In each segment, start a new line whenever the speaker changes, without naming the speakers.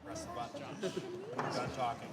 Press the button, John. When you're done talking.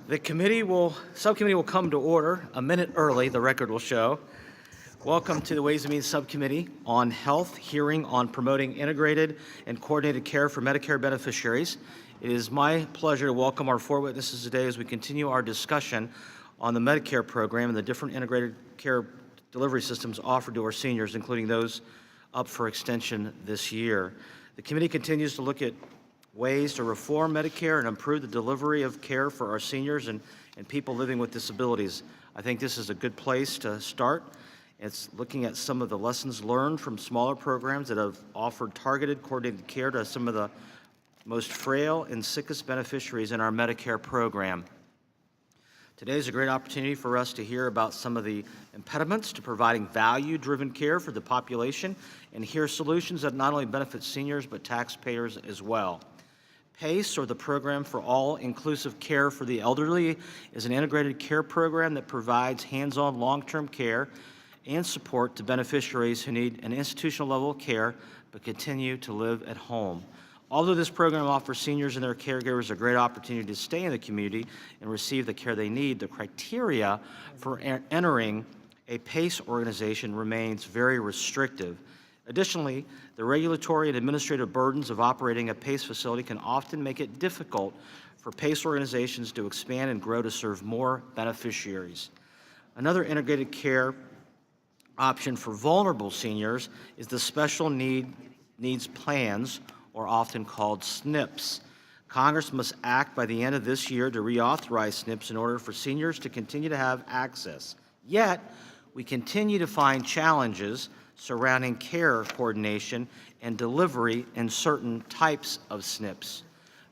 The subcommittee will come to order a minute early, the record will show. Welcome to the Ways and Means Subcommittee on Health, Hearing on Promoting Integrated and Coordinated Care for Medicare Beneficiaries. It is my pleasure to welcome our four witnesses today as we continue our discussion on the Medicare program and the different integrated care delivery systems offered to our seniors, including those up for extension this year. The committee continues to look at ways to reform Medicare and improve the delivery of care for our seniors and people living with disabilities. I think this is a good place to start. It's looking at some of the lessons learned from smaller programs that have offered targeted, coordinated care to some of the most frail and sickest beneficiaries in our Medicare program. Today is a great opportunity for us to hear about some of the impediments to providing value-driven care for the population and hear solutions that not only benefit seniors but taxpayers as well. PACE, or the Program for All-Inclusive Care for the Elderly, is an integrated care program that provides hands-on long-term care and support to beneficiaries who need an institutional level of care but continue to live at home. Although this program offers seniors and their caregivers a great opportunity to stay in the community and receive the care they need, the criteria for entering a PACE organization remains very restrictive. Additionally, the regulatory and administrative burdens of operating a PACE facility can often make it difficult for PACE organizations to expand and grow to serve more beneficiaries. Another integrated care option for vulnerable seniors is the Special Needs Plans, or often called SNPs. Congress must act by the end of this year to reauthorize SNPs in order for seniors to continue to have access. Yet, we continue to find challenges surrounding care coordination and delivery in certain types of SNPs.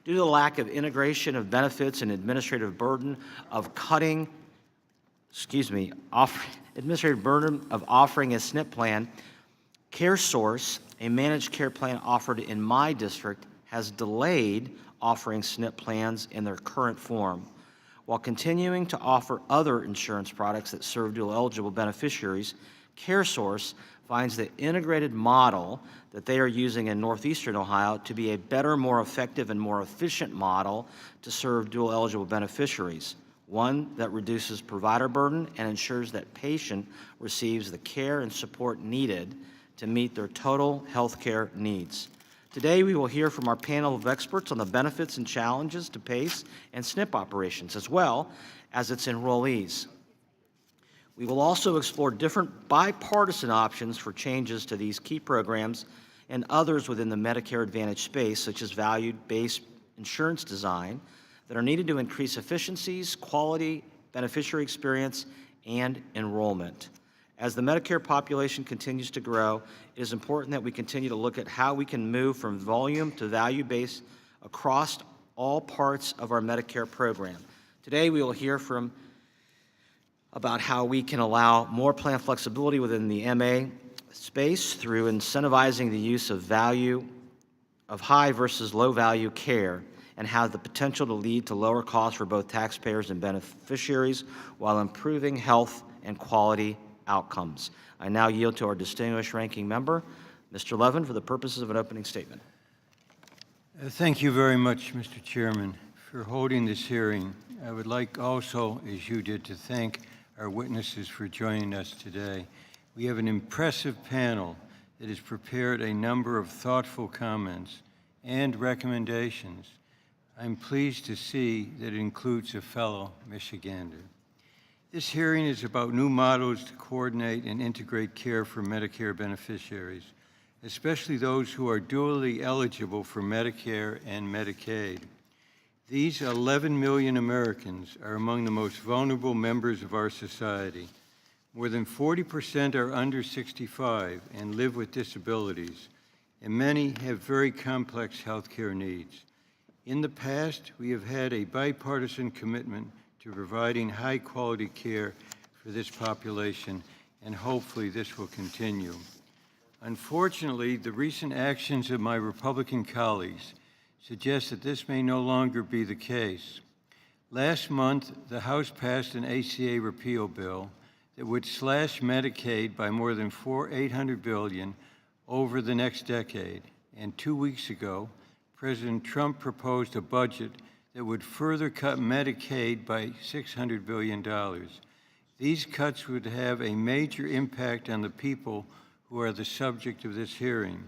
Due to the lack of integration of benefits and administrative burden of offering a SNP plan, CareSource, a managed care plan offered in my district, has delayed offering SNP plans in their current form. While continuing to offer other insurance products that serve dual-eligible beneficiaries, CareSource finds the integrated model that they are using in Northeastern Ohio to be a better, more effective, and more efficient model to serve dual-eligible beneficiaries, one that reduces provider burden and ensures that patient receives the care and support needed to meet their total health care needs. Today, we will hear from our panel of experts on the benefits and challenges to PACE and SNP operations, as well as its enrollees. We will also explore different bipartisan options for changes to these key programs and others within the Medicare Advantage space, such as value-based insurance design, that are needed to increase efficiencies, quality, beneficiary experience, and enrollment. As the Medicare population continues to grow, it is important that we continue to look at how we can move from volume to value-based across all parts of our Medicare program. Today, we will hear about how we can allow more plan flexibility within the MA space through incentivizing the use of high versus low value care, and have the potential to lead to lower costs for both taxpayers and beneficiaries while improving health and quality outcomes. I now yield to our distinguished ranking member, Mr. Levin, for the purposes of an opening statement.
Thank you very much, Mr. Chairman, for holding this hearing. I would like also, as you did, to thank our witnesses for joining us today. We have an impressive panel that has prepared a number of thoughtful comments and recommendations. I'm pleased to see that it includes a fellow Michigander. This hearing is about new models to coordinate and integrate care for Medicare beneficiaries, especially those who are dually eligible for Medicare and Medicaid. These 11 million Americans are among the most vulnerable members of our society. More than 40% are under 65 and live with disabilities, and many have very complex health care needs. In the past, we have had a bipartisan commitment to providing high-quality care for this population, and hopefully this will continue. Unfortunately, the recent actions of my Republican colleagues suggest that this may no longer be the case. Last month, the House passed an ACA repeal bill that would slash Medicaid by more than $800 billion over the next decade. And 2 weeks ago, President Trump proposed a budget that would further cut Medicaid by $600 billion. These cuts would have a major impact on the people who are the subject of this hearing.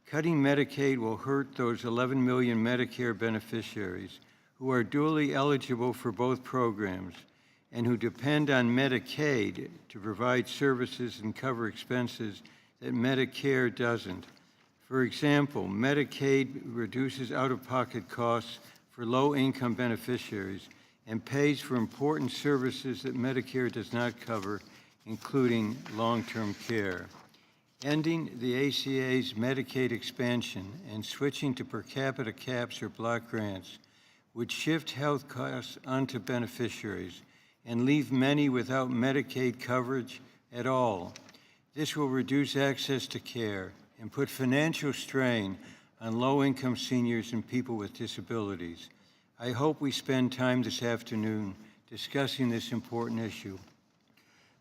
Cutting Medicaid will hurt those 11 million Medicare beneficiaries who are dually eligible for both programs and who depend on Medicaid to provide services and cover expenses that Medicare doesn't. For example, Medicaid reduces out-of-pocket costs for low-income beneficiaries and pays for important services that Medicare does not cover, including long-term care. Ending the ACA's Medicaid expansion and switching to per capita caps or block grants would shift health costs onto beneficiaries and leave many without Medicaid coverage at all. This will reduce access to care and put financial strain on low-income seniors and people with disabilities. I hope we spend time this afternoon discussing this important issue.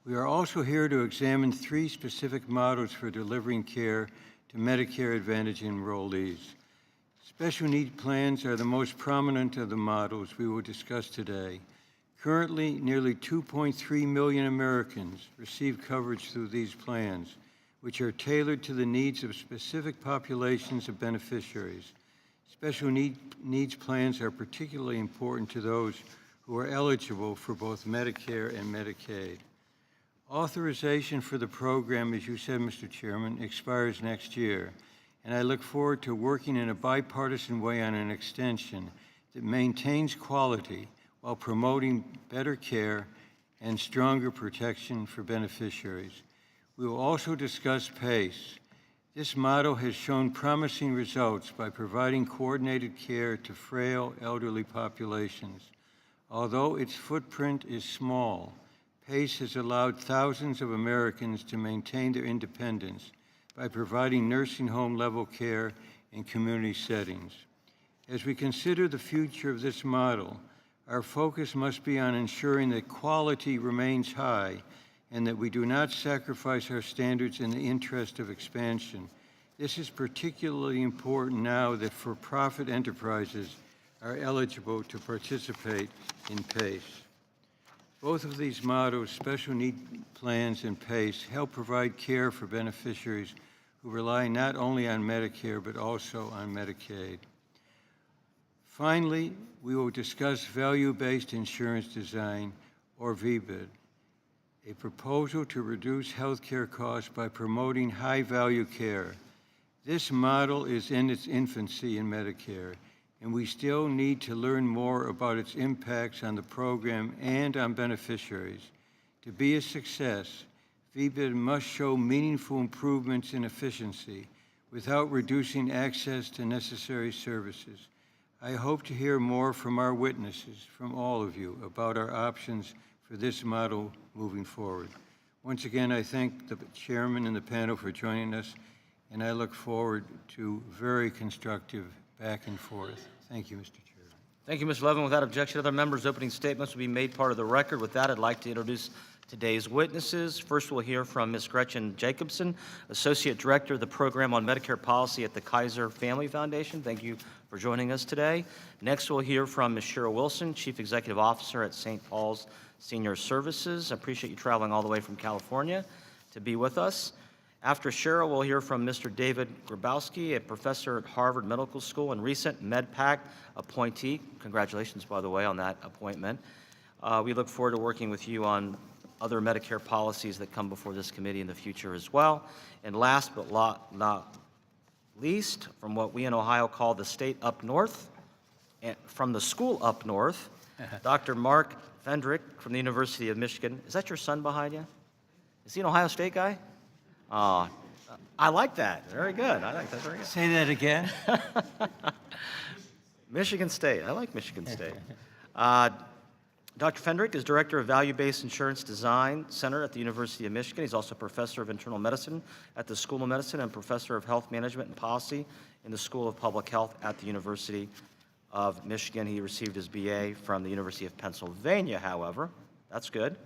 We are also here to examine 3 specific models for delivering care to Medicare Advantage enrollees. Special needs plans are the most prominent of the models we will discuss today. Currently, nearly 2.3 million Americans receive coverage through these plans, which are tailored to the needs of specific populations of beneficiaries. Special needs plans are particularly important to those who are eligible for both Medicare and Medicaid. Authorization for the program, as you said, Mr. Chairman, expires next year, and I look forward to working in a bipartisan way on an extension that maintains quality while promoting better care and stronger protection for beneficiaries. We will also discuss PACE. This model has shown promising results by providing coordinated care to frail elderly populations. Although its footprint is small, PACE has allowed thousands of Americans to maintain their independence by providing nursing home level care in community settings. As we consider the future of this model, our focus must be on ensuring that quality remains high and that we do not sacrifice our standards in the interest of expansion. This is particularly important now that for-profit enterprises are eligible to participate in PACE. Both of these models, special need plans and PACE, help provide care for beneficiaries who rely not only on Medicare but also on Medicaid. Finally, we will discuss value-based insurance design, or VBID, a proposal to reduce healthcare costs by promoting high-value care. This model is in its infancy in Medicare, and we still need to learn more about its impacts on the program and on beneficiaries. To be a success, VBID must show meaningful improvements in efficiency without reducing access to necessary services. I hope to hear more from our witnesses, from all of you, about our options for this model moving forward. Once again, I thank the chairman and the panel for joining us, and I look forward to very constructive back and forth. Thank you, Mr. Chair.
Thank you, Mr. Levin. Without objection, other members' opening statements will be made part of the record. With that, I'd like to introduce today's witnesses. First, we'll hear from Ms. Gretchen Jacobson, Associate Director of the Program on Medicare Policy at the Kaiser Family Foundation. Thank you for joining us today. Next, we'll hear from Ms. Cheryl Wilson, Chief Executive Officer at St. Paul's Senior Services. I appreciate you traveling all the way from California to be with us. After Cheryl, we'll hear from Mr. David Grabowski, a professor at Harvard Medical School and recent MedPAC appointee. Congratulations, by the way, on that appointment. We look forward to working with you on other Medicare policies that come before this committee in the future as well. And last but not least, from what we in Ohio call the state up north, and from the school up north, Dr. Mark Fendrick from the University of Michigan. Is that your son behind you? Is he an Ohio State guy? Oh, I like that. Very good. I like that. Very good.
Say that again.
Michigan State. I like Michigan State. Dr. Fendrick is Director of Value-Based Insurance Design Center at the University of Michigan. He's also Professor of Internal Medicine at the School of Medicine and Professor of Health Management and Policy in the School of Public Health at the University of Michigan. He received his BA from the University of Pennsylvania, however. That's good.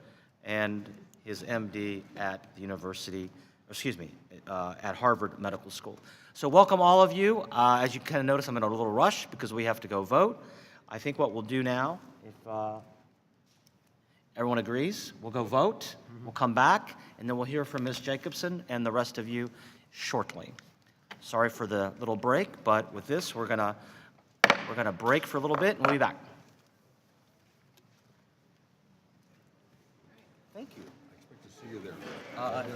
And his MD at the at Harvard Medical School. So welcome all of you. As you kind of notice, I'm in a little rush because we have to go vote. I think what we'll do now, if everyone agrees, we'll go vote, we'll come back, and then we'll hear from Ms. Jacobson and the rest of you shortly. Sorry for the little break, but with this, we're gonna break for a little bit, and we'll be back. Thank you.
I expect to see you there.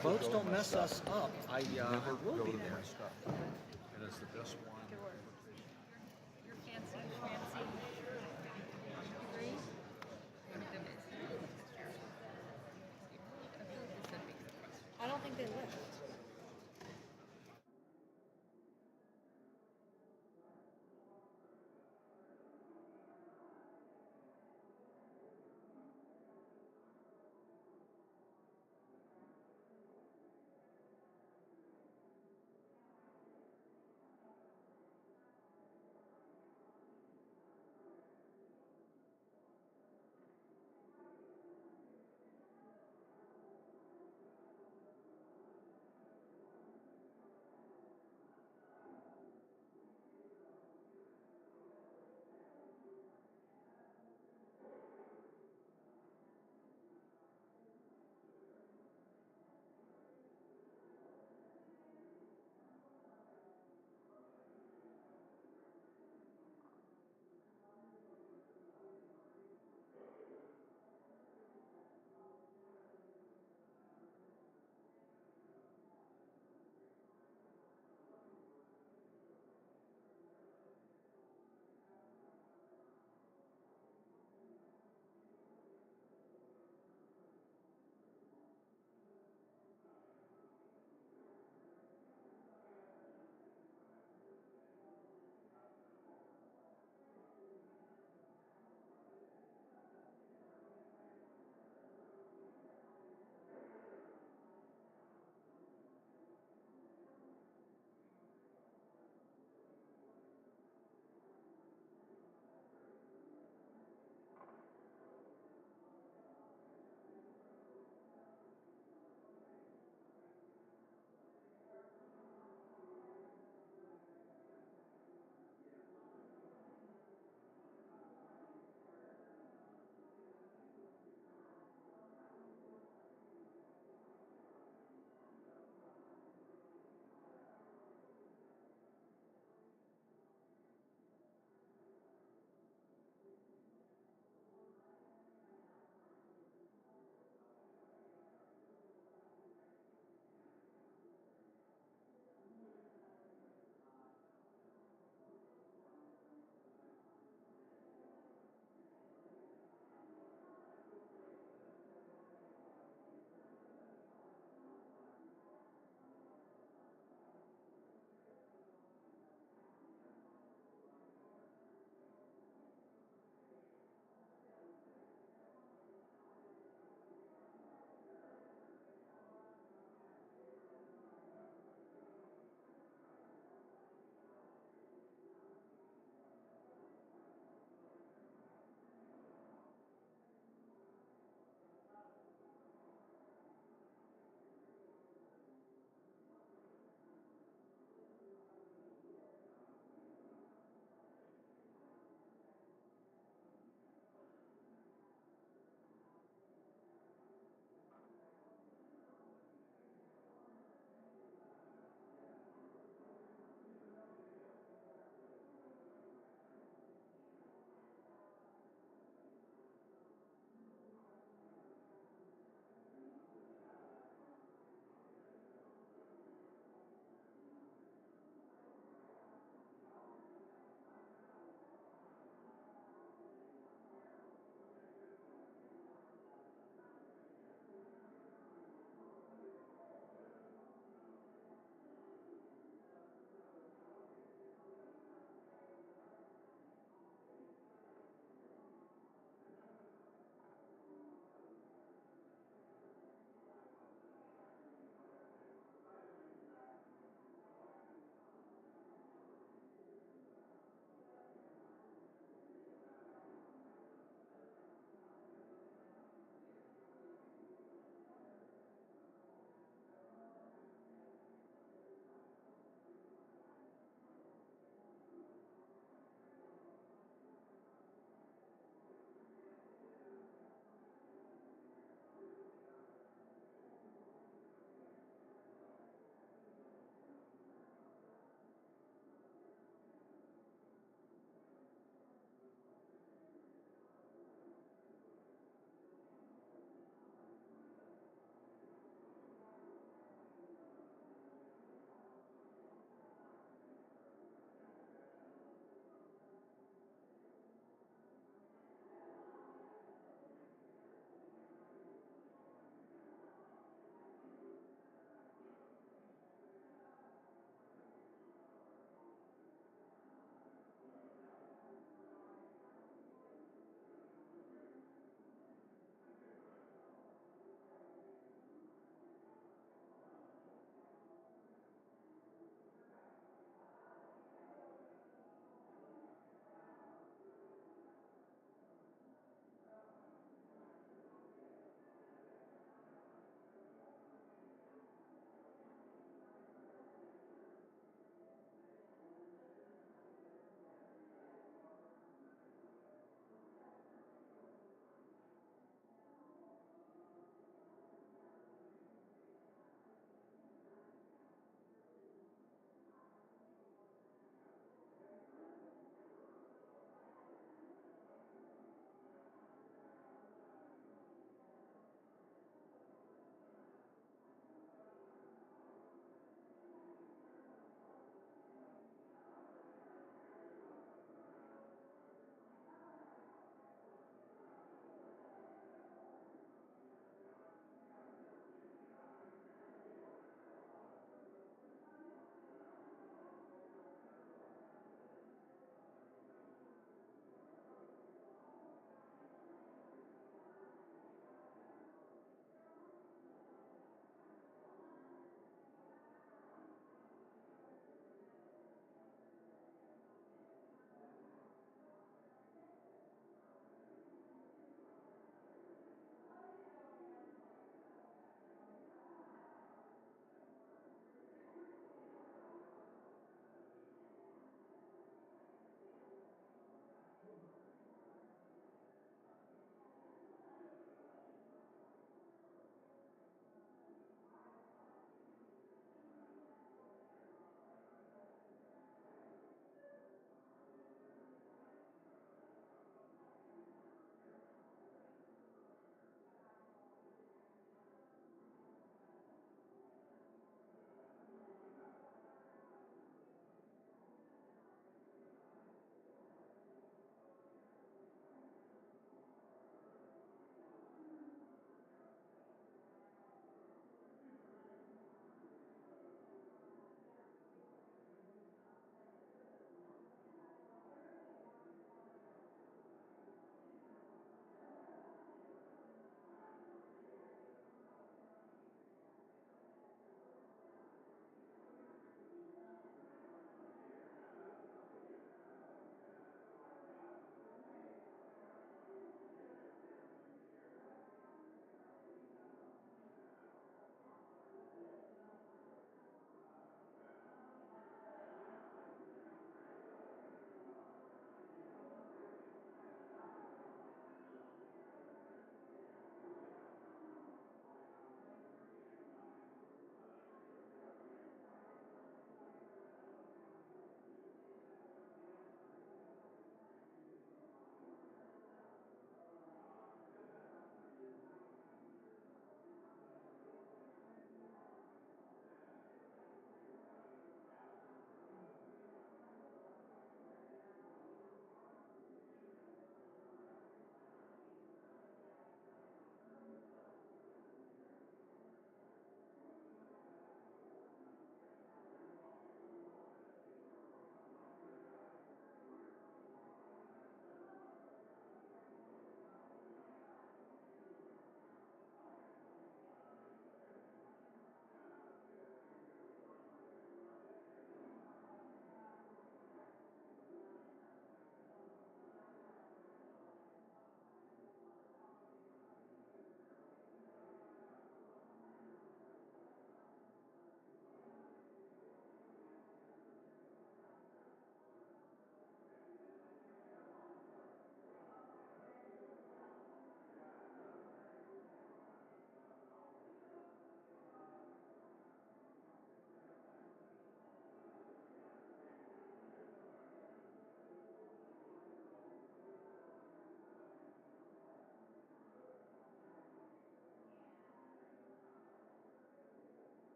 Votes don't mess us up. I will be there.
And it's the best one.
You're fancy, fancy. Agree? One of them is. I don't think they left.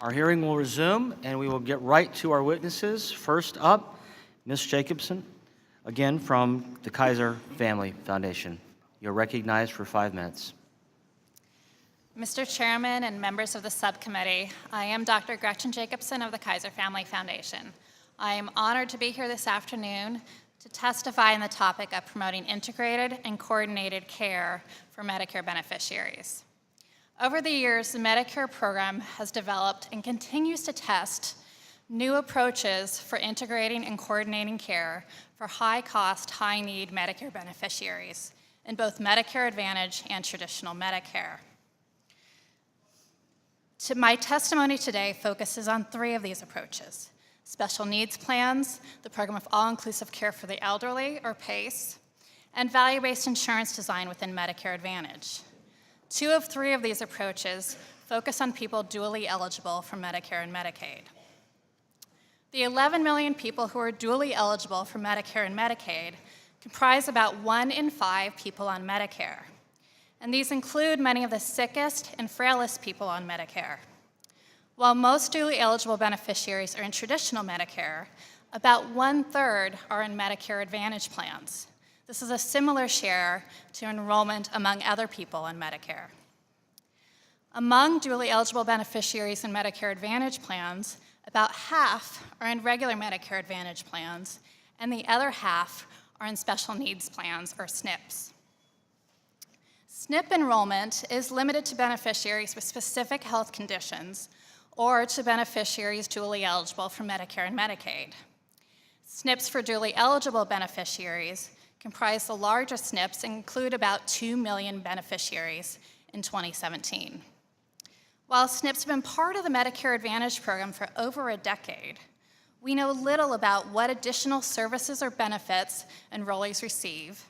Our hearing will resume, and we will get right to our witnesses. First up, Ms. Jacobson, again from the Kaiser Family Foundation. You're recognized for 5 minutes.
Mr. Chairman and members of the subcommittee, I am Dr. Gretchen Jacobson of the Kaiser Family Foundation. I am honored to be here this afternoon to testify on the topic of promoting integrated and coordinated care for Medicare beneficiaries. Over the years, the Medicare program has developed and continues to test new approaches for integrating and coordinating care for high-cost, high-need Medicare beneficiaries in both Medicare Advantage and traditional Medicare. My testimony today focuses on 3 of these approaches: special needs plans, the Program of All-Inclusive Care for the Elderly, or PACE, and value-based insurance design within Medicare Advantage. 2 of 3 of these approaches focus on people dually eligible for Medicare and Medicaid. The 11 million people who are dually eligible for Medicare and Medicaid comprise about 1 in 5 people on Medicare. And these include many of the sickest and frailest people on Medicare. While most dually eligible beneficiaries are in traditional Medicare, about 1/3 are in Medicare Advantage plans. This is a similar share to enrollment among other people on Medicare. Among dually eligible beneficiaries in Medicare Advantage plans, about half are in regular Medicare Advantage plans, and the other half are in special needs plans, or SNPs. SNP enrollment is limited to beneficiaries with specific health conditions or to beneficiaries dually eligible for Medicare and Medicaid. SNPs for dually eligible beneficiaries comprise the largest SNPs and include about 2 million beneficiaries in 2017. While SNPs have been part of the Medicare Advantage program for over a decade, we know little about what additional services or benefits enrollees receive,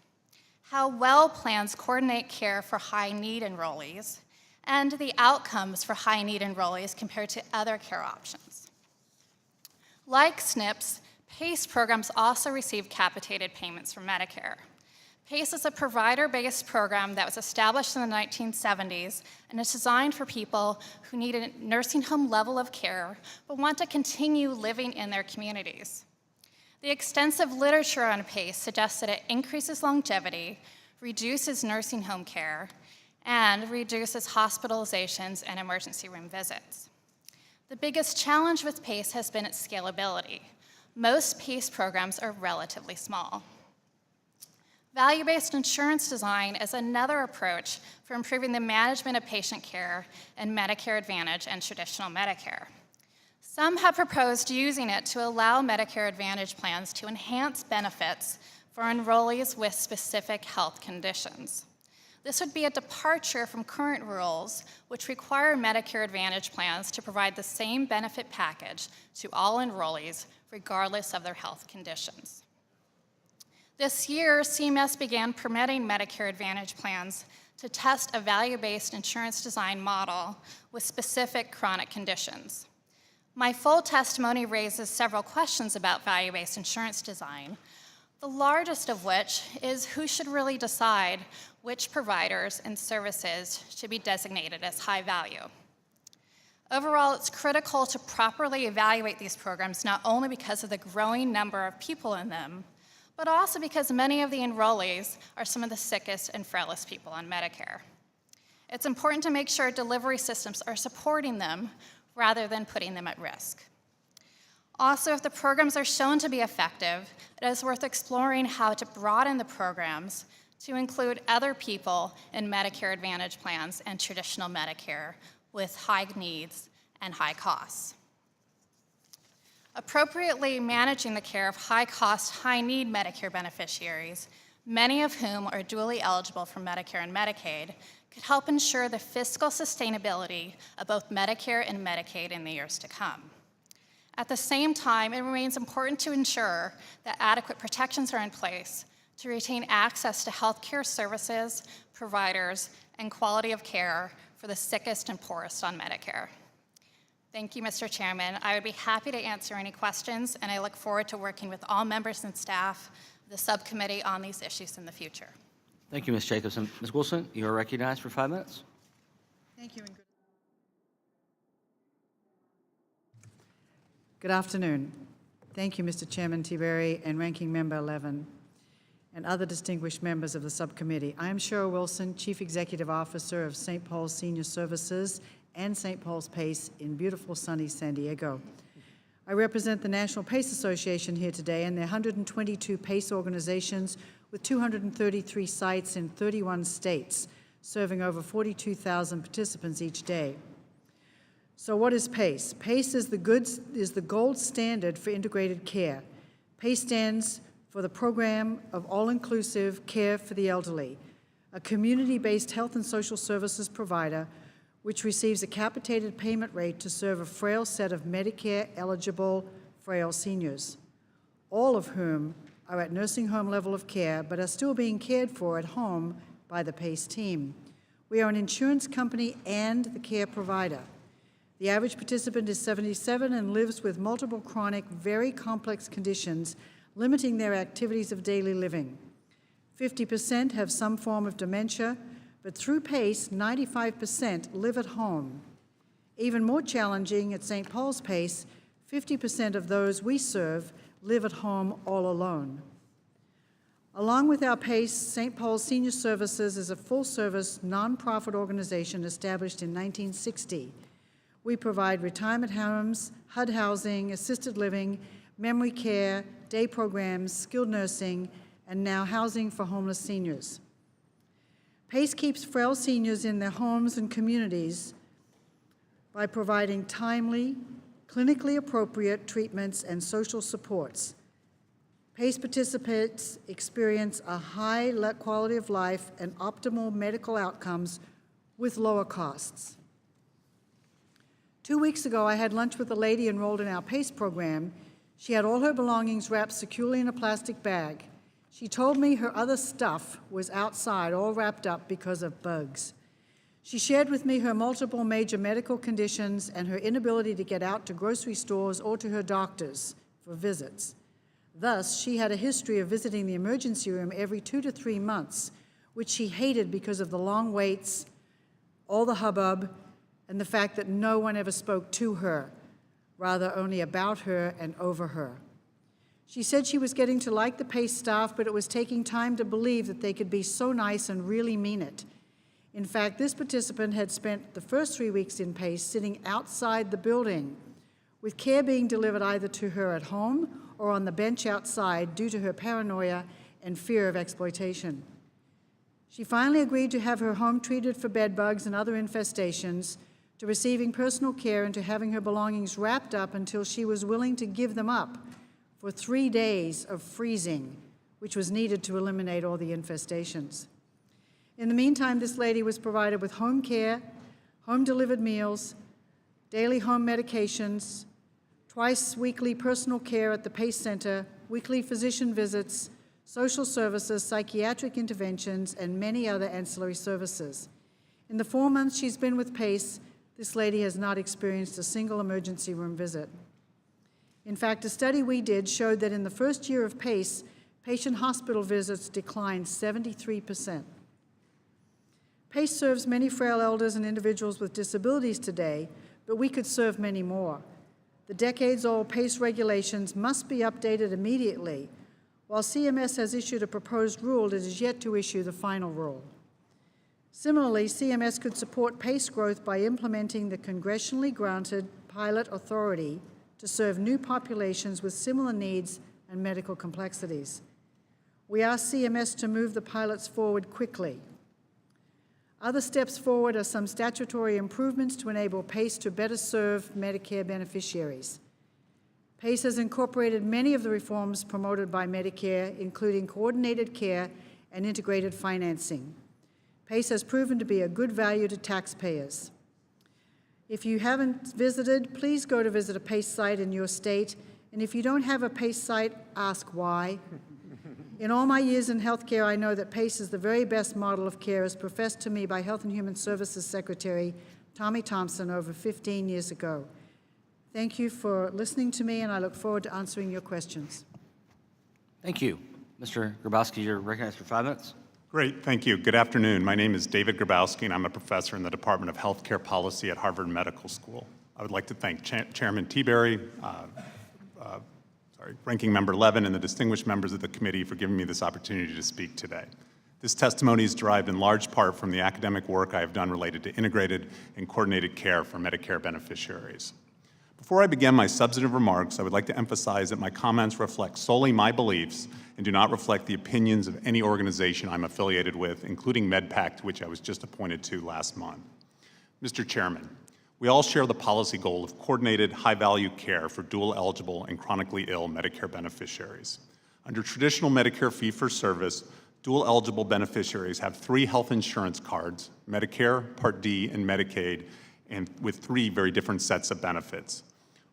how well plans coordinate care for high-need enrollees, and the outcomes for high-need enrollees compared to other care options. Like SNPs, PACE programs also receive capitated payments from Medicare. PACE is a provider-based program that was established in the 1970s and is designed for people who need a nursing home level of care but want to continue living in their communities. The extensive literature on PACE suggests that it increases longevity, reduces nursing home care, and reduces hospitalizations and emergency room visits. The biggest challenge with PACE has been its scalability. Most PACE programs are relatively small. Value-based insurance design is another approach for improving the management of patient care in Medicare Advantage and traditional Medicare. Some have proposed using it to allow Medicare Advantage plans to enhance benefits for enrollees with specific health conditions. This would be a departure from current rules, which require Medicare Advantage plans to provide the same benefit package to all enrollees, regardless of their health conditions. This year, CMS began permitting Medicare Advantage plans to test a value-based insurance design model with specific chronic conditions. My full testimony raises several questions about value-based insurance design, the largest of which is who should really decide which providers and services should be designated as high value. Overall, it's critical to properly evaluate these programs not only because of the growing number of people in them, but also because many of the enrollees are some of the sickest and frailest people on Medicare. It's important to make sure delivery systems are supporting them rather than putting them at risk. Also, if the programs are shown to be effective, it is worth exploring how to broaden the programs to include other people in Medicare Advantage plans and traditional Medicare with high needs and high costs. Appropriately managing the care of high-cost, high-need Medicare beneficiaries, many of whom are dually eligible for Medicare and Medicaid, could help ensure the fiscal sustainability of both Medicare and Medicaid in the years to come. At the same time, it remains important to ensure that adequate protections are in place to retain access to health care services, providers, and quality of care for the sickest and poorest on Medicare. Thank you, Mr. Chairman. I would be happy to answer any questions, and I look forward to working with all members and staff of the subcommittee on these issues in the future.
Thank you, Ms. Jacobson. Ms. Wilson, you are recognized for 5 minutes.
Thank you. Good afternoon. Thank you, Mr. Chairman Tiberi and Ranking Member 11, and other distinguished members of the subcommittee. I am Cheryl Wilson, Chief Executive Officer of St. Paul's Senior Services and St. Paul's PACE in beautiful sunny San Diego. I represent the National PACE Association here today and their 122 PACE organizations with 233 sites in 31 states, serving over 42,000 participants each day. So what is PACE? PACE is the gold standard for integrated care. PACE stands for the Program of All-Inclusive Care for the Elderly, a community-based health and social services provider which receives a capitated payment rate to serve a frail set of Medicare-eligible frail seniors, all of whom are at nursing home level of care but are still being cared for at home by the PACE team. We are an insurance company and the care provider. The average participant is 77 and lives with multiple chronic, very complex conditions, limiting their activities of daily living. 50% have some form of dementia, but through PACE, 95% live at home. Even more challenging, at St. Paul's PACE, 50% of those we serve live at home all alone. Along with our PACE, St. Paul's Senior Services is a full-service, nonprofit organization established in 1960. We provide retirement homes, HUD housing, assisted living, memory care, day programs, skilled nursing, and now housing for homeless seniors. PACE keeps frail seniors in their homes and communities by providing timely, clinically appropriate treatments and social supports. PACE participants experience a high quality of life and optimal medical outcomes with lower costs. 2 weeks ago, I had lunch with a lady enrolled in our PACE program. She had all her belongings wrapped securely in a plastic bag. She told me her other stuff was outside, all wrapped up because of bugs. She shared with me her multiple major medical conditions and her inability to get out to grocery stores or to her doctors for visits. Thus, she had a history of visiting the emergency room every 2 to 3 months, which she hated because of the long waits, all the hubbub, and the fact that no one ever spoke to her, rather only about her and over her. She said she was getting to like the PACE staff, but it was taking time to believe that they could be so nice and really mean it. In fact, this participant had spent the first 3 weeks in PACE sitting outside the building, with care being delivered either to her at home or on the bench outside due to her paranoia and fear of exploitation. She finally agreed to have her home treated for bed bugs and other infestations, to receiving personal care and to having her belongings wrapped up until she was willing to give them up for 3 days of freezing, which was needed to eliminate all the infestations. In the meantime, this lady was provided with home care, home-delivered meals, daily home medications, twice weekly personal care at the PACE Center, weekly physician visits, social services, psychiatric interventions, and many other ancillary services. In the 4 months she's been with PACE, this lady has not experienced a single emergency room visit. In fact, a study we did showed that in the first year of PACE, patient hospital visits declined 73%. PACE serves many frail elders and individuals with disabilities today, but we could serve many more. The decades-old PACE regulations must be updated immediately. While CMS has issued a proposed rule, it is yet to issue the final rule. Similarly, CMS could support PACE growth by implementing the congressionally granted pilot authority to serve new populations with similar needs and medical complexities. We ask CMS to move the pilots forward quickly. Other steps forward are some statutory improvements to enable PACE to better serve Medicare beneficiaries. PACE has incorporated many of the reforms promoted by Medicare, including coordinated care and integrated financing. PACE has proven to be a good value to taxpayers. If you haven't visited, please go to visit a PACE site in your state, and if you don't have a PACE site, ask why. In all my years in healthcare, I know that PACE is the very best model of care as professed to me by Health and Human Services Secretary Tommy Thompson over 15 years ago. Thank you for listening to me, and I look forward to answering your questions.
Thank you. Mr. Grabowski, you're recognized for 5 minutes.
Great, thank you. Good afternoon. My name is David Grabowski, and I'm a professor in the Department of Healthcare Policy at Harvard Medical School. I would like to thank Chairman Tiberi, Ranking Member Levin, and the distinguished members of the committee for giving me this opportunity to speak today. This testimony is derived in large part from the academic work I have done related to integrated and coordinated care for Medicare beneficiaries. Before I begin my substantive remarks, I would like to emphasize that my comments reflect solely my beliefs and do not reflect the opinions of any organization I'm affiliated with, including MedPAC, to which I was just appointed to last month. Mr. Chairman, we all share the policy goal of coordinated, high-value care for dual-eligible and chronically ill Medicare beneficiaries. Under traditional Medicare fee-for-service, dual-eligible beneficiaries have 3 health insurance cards, Medicare, Part D, and Medicaid, and with 3 very different sets of benefits.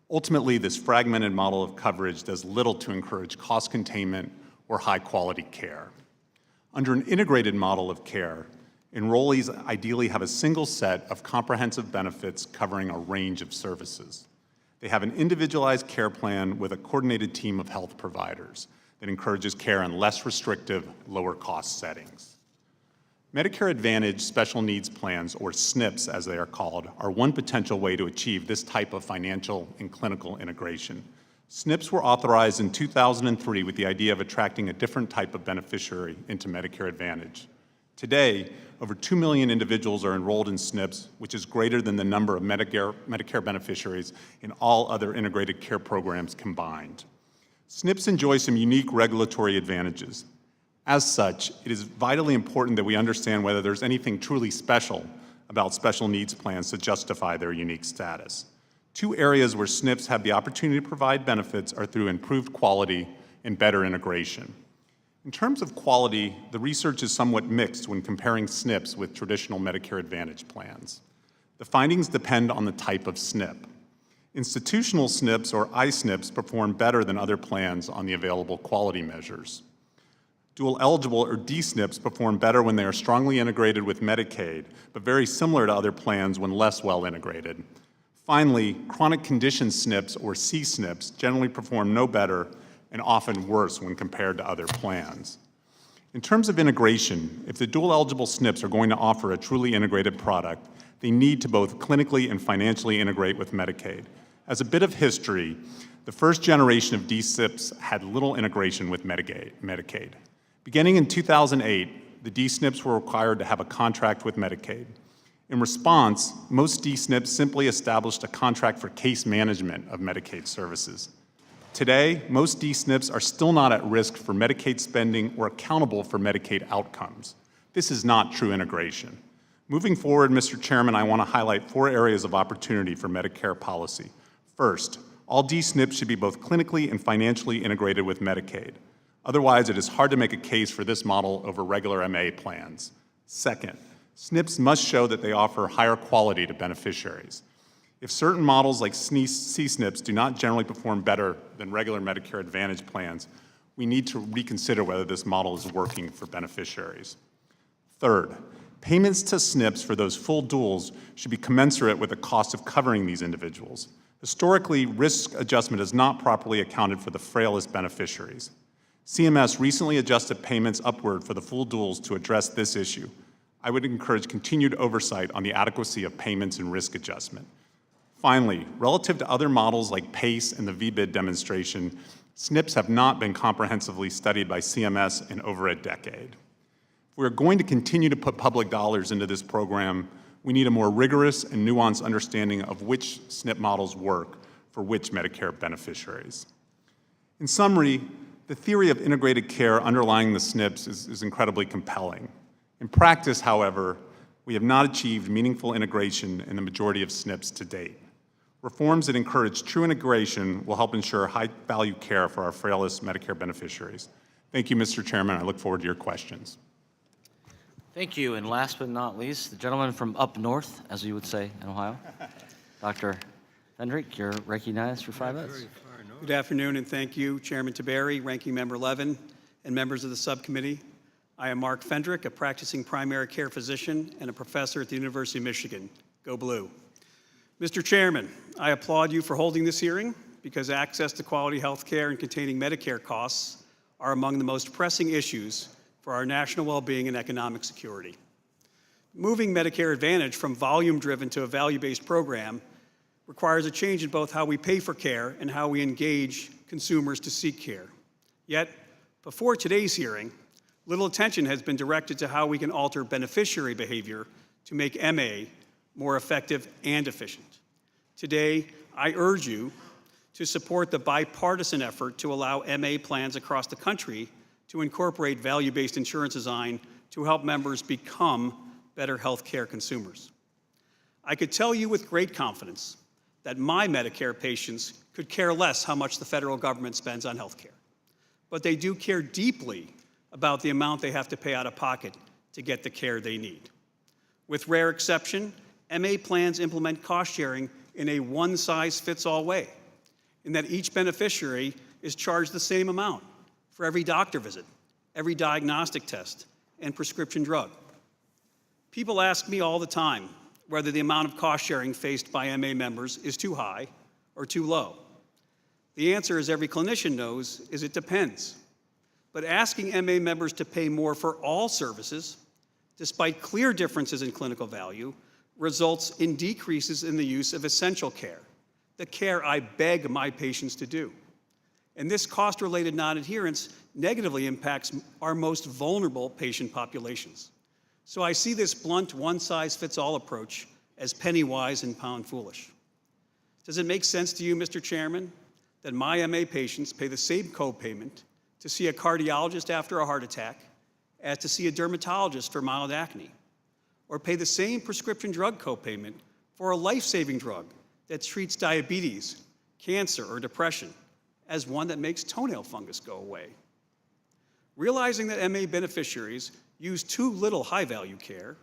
Ultimately, this fragmented model of coverage does little to encourage cost containment or high-quality care. Under an integrated model of care, enrollees ideally have a single set of comprehensive benefits covering a range of services. They have an individualized care plan with a coordinated team of health providers that encourages care in less restrictive, lower-cost settings. Medicare Advantage Special Needs Plans, or SNPs as they are called, are one potential way to achieve this type of financial and clinical integration. SNPs were authorized in 2003 with the idea of attracting a different type of beneficiary into Medicare Advantage. Today, over 2 million individuals are enrolled in SNPs, which is greater than the number of Medicare beneficiaries in all other integrated care programs combined. SNPs enjoy some unique regulatory advantages. As such, it is vitally important that we understand whether there's anything truly special about special needs plans to justify their unique status. 2 areas where SNPs have the opportunity to provide benefits are through improved quality and better integration. In terms of quality, the research is somewhat mixed when comparing SNPs with traditional Medicare Advantage plans. The findings depend on the type of SNP. Institutional SNPs, or I-SNPs, perform better than other plans on the available quality measures. Dual-eligible, or D-SNPs, perform better when they are strongly integrated with Medicaid, but very similar to other plans when less well integrated. Finally, chronic condition SNPs, or C-SNPs, generally perform no better and often worse when compared to other plans. In terms of integration, if the dual-eligible SNPs are going to offer a truly integrated product, they need to both clinically and financially integrate with Medicaid. As a bit of history, the first generation of D-SNPs had little integration with Medicaid. Beginning in 2008, the D-SNPs were required to have a contract with Medicaid. In response, most D-SNPs simply established a contract for case management of Medicaid services. Today, most D-SNPs are still not at risk for Medicaid spending or accountable for Medicaid outcomes. This is not true integration. Moving forward, Mr. Chairman, I want to highlight 4 areas of opportunity for Medicare policy. First, all D-SNPs should be both clinically and financially integrated with Medicaid. Otherwise, it is hard to make a case for this model over regular MA plans. Second, SNPs must show that they offer higher quality to beneficiaries. If certain models like C-SNPs do not generally perform better than regular Medicare Advantage plans, we need to reconsider whether this model is working for beneficiaries. Third, payments to SNPs for those full duals should be commensurate with the cost of covering these individuals. Historically, risk adjustment is not properly accounted for the frailest beneficiaries. CMS recently adjusted payments upward for the full duals to address this issue. I would encourage continued oversight on the adequacy of payments and risk adjustment. Finally, relative to other models like PACE and the VBID demonstration, SNPs have not been comprehensively studied by CMS in over a decade. If we're going to continue to put public dollars into this program, we need a more rigorous and nuanced understanding of which SNP models work for which Medicare beneficiaries. In summary, the theory of integrated care underlying the SNPs is incredibly compelling. In practice, however, we have not achieved meaningful integration in the majority of SNPs to date. Reforms that encourage true integration will help ensure high-value care for our frailest Medicare beneficiaries. Thank you, Mr. Chairman. I look forward to your questions.
Thank you. And last but not least, the gentleman from up north, as we would say in Ohio, Dr. Fendrick, you're recognized for 5 minutes.
Good afternoon, and thank you, Chairman Tiberi, Ranking Member Levin, and members of the subcommittee. I am Mark Fendrick, a practicing primary care physician and a professor at the University of Michigan. Go Blue. Mr. Chairman, I applaud you for holding this hearing because access to quality health care and containing Medicare costs are among the most pressing issues for our national well-being and economic security. Moving Medicare Advantage from volume-driven to a value-based program requires a change in both how we pay for care and how we engage consumers to seek care. Yet, before today's hearing, little attention has been directed to how we can alter beneficiary behavior to make MA more effective and efficient. Today, I urge you to support the bipartisan effort to allow MA plans across the country to incorporate value-based insurance design to help members become better health care consumers. I could tell you with great confidence that my Medicare patients could care less how much the federal government spends on health care, but they do care deeply about the amount they have to pay out of pocket to get the care they need. With rare exception, MA plans implement cost sharing in a one-size-fits-all way, in that each beneficiary is charged the same amount for every doctor visit, every diagnostic test, and prescription drug. People ask me all the time whether the amount of cost sharing faced by MA members is too high or too low. The answer, as every clinician knows, is it depends. But asking MA members to pay more for all services, despite clear differences in clinical value, results in decreases in the use of essential care, the care I beg my patients to do. And this cost-related non-adherence negatively impacts our most vulnerable patient populations. So I see this blunt one-size-fits-all approach as penny-wise and pound-foolish. Does it make sense to you, Mr. Chairman, that my MA patients pay the same co-payment to see a cardiologist after a heart attack as to see a dermatologist for mild acne, or pay the same prescription drug copayment for a life-saving drug that treats diabetes, cancer, or depression as one that makes toenail fungus go away? Realizing that MA beneficiaries use too little high-value care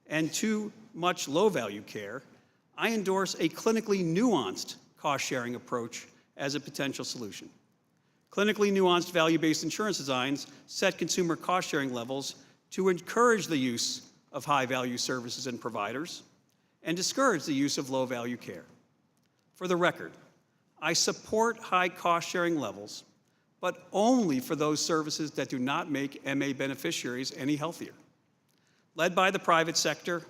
and too much low-value care, I endorse a clinically nuanced cost-sharing approach as a potential solution. Clinically nuanced value-based insurance designs set consumer cost-sharing levels to encourage the use of high-value services and providers and discourage the use of low-value care. For the record, I support high cost-sharing levels, but only for those services that do not make MA beneficiaries any healthier. Led by the private sector,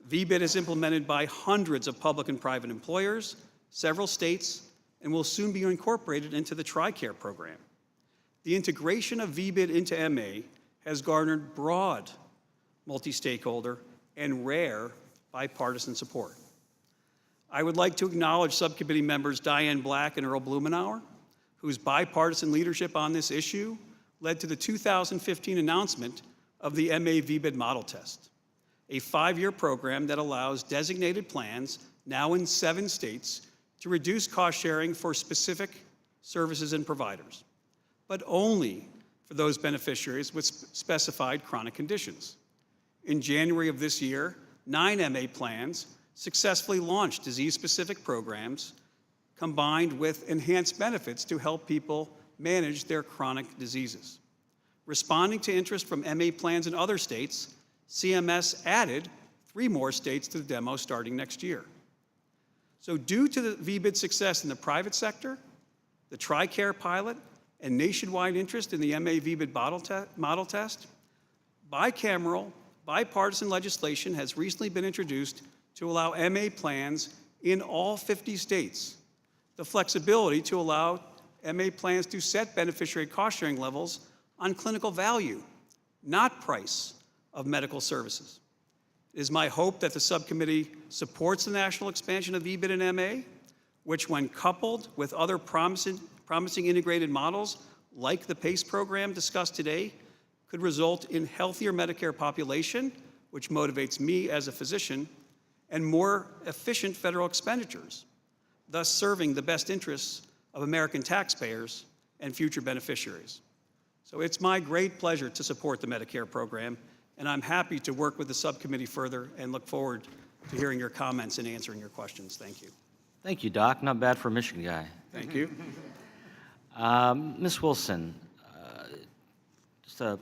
VBID is implemented by hundreds of public and private employers, several states, and will soon be incorporated into the TRICARE program. The integration of VBID into MA has garnered broad multi-stakeholder and rare bipartisan support. I would like to acknowledge subcommittee members Diane Black and Earl Blumenauer, whose bipartisan leadership on this issue led to the 2015 announcement of the MA VBID model test, a 5-year program that allows designated plans, now in 7 states, to reduce cost sharing for specific services and providers, but only for those beneficiaries with specified chronic conditions. In January of this year, 9 MA plans successfully launched disease-specific programs combined with enhanced benefits to help people manage their chronic diseases. Responding to interest from MA plans in other states, CMS added 3 more states to the demo starting next year. So due to the VBID success in the private sector, the TRICARE pilot, and nationwide interest in the MA VBID model test, bicameral, bipartisan legislation has recently been introduced to allow MA plans in all 50 states the flexibility to allow MA plans to set beneficiary cost-sharing levels on clinical value, not price, of medical services. It is my hope that the subcommittee supports the national expansion of VBID and MA, which when coupled with other promising integrated models like the PACE program discussed today, could result in healthier Medicare population, which motivates me as a physician, and more efficient federal expenditures, thus serving the best interests of American taxpayers and future beneficiaries. So it's my great pleasure to support the Medicare program, and I'm happy to work with the subcommittee further and look forward to hearing your comments and answering your questions. Thank you.
Thank you, Doc. Not bad for a Michigan guy.
Thank you.
Ms. Wilson, just a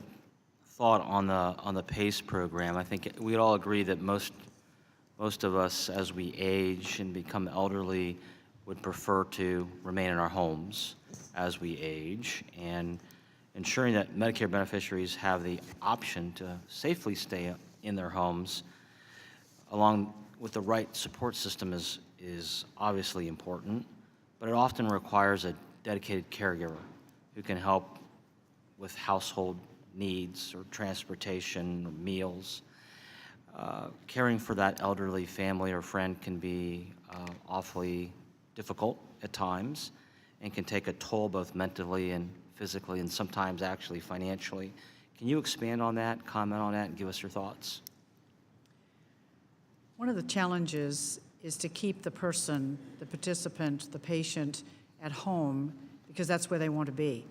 thought on the PACE program. I think we'd all agree that most of us, as we age and become elderly, would prefer to remain in our homes as we age. And ensuring that Medicare beneficiaries have the option to safely stay in their homes, along with the right support system, is obviously important, but it often requires a dedicated caregiver who can help with household needs or transportation or meals. Caring for that elderly family or friend can be awfully difficult at times and can take a toll both mentally and physically and sometimes actually financially. Can you expand on that, comment on that, and give us your thoughts?
One of the challenges is to keep the person, the participant, the patient at home because that's where they want to be.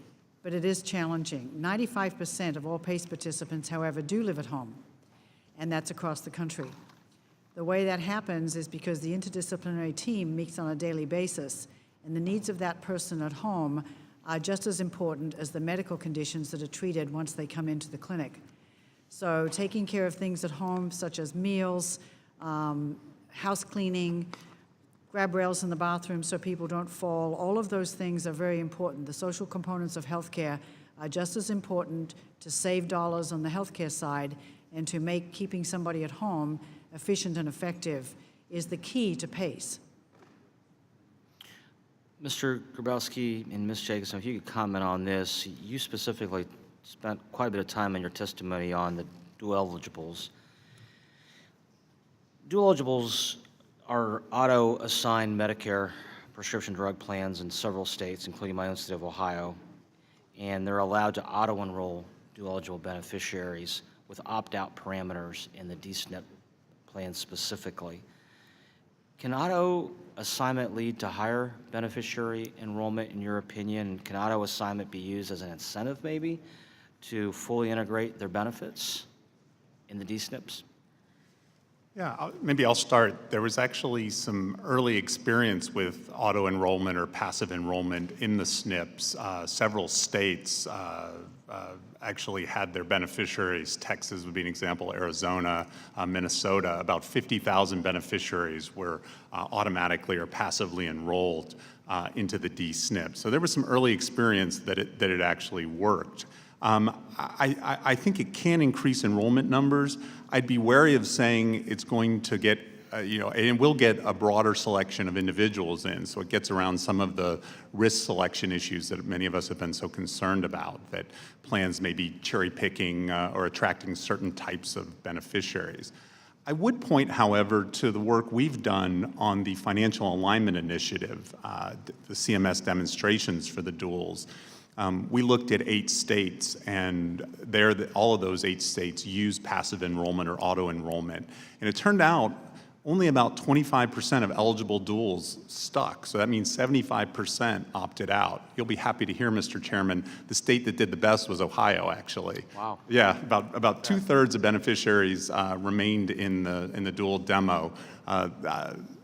But it is challenging. 95% of all PACE participants, however, do live at home, and that's across the country. The way that happens is because the interdisciplinary team meets on a daily basis, and the needs of that person at home are just as important as the medical conditions that are treated once they come into the clinic. So taking care of things at home, such as meals, house cleaning, grab rails in the bathroom so people don't fall, all of those things are very important. The social components of healthcare are just as important to save dollars on the healthcare side and to make keeping somebody at home efficient and effective is the key to PACE.
Mr. Grabowski and Ms. Jacobson, if you could comment on this. You specifically spent quite a bit of time in your testimony on the dual eligibles. Dual eligibles are auto-assigned Medicare prescription drug plans in several states, including my own state of Ohio, and they're allowed to auto-enroll dual-eligible beneficiaries with opt-out parameters in the D-SNP plan specifically. Can auto-assignment lead to higher beneficiary enrollment, in your opinion? Can auto-assignment be used as an incentive, maybe, to fully integrate their benefits in the D-SNPs?
Yeah, maybe I'll start. There was actually some early experience with auto-enrollment or passive enrollment in the SNPs. Several states actually had their beneficiaries. Texas would be an example, Arizona, Minnesota. About 50,000 beneficiaries were automatically or passively enrolled into the D-SNP. So there was some early experience that it actually worked. I think it can increase enrollment numbers. I'd be wary of saying it's going to get, it will get a broader selection of individuals in, so it gets around some of the risk selection issues that many of us have been so concerned about, that plans may be cherry picking or attracting certain types of beneficiaries. I would point, however, to the work we've done on the Financial Alignment Initiative, the CMS demonstrations for the duals. We looked at 8 states, and all of those 8 states use passive enrollment or auto-enrollment. And it turned out only about 25% of eligible duals stuck. So that means 75% opted out. You'll be happy to hear, Mr. Chairman, the state that did the best was Ohio, actually. Wow. Yeah, about 2/3 of beneficiaries remained in the dual demo.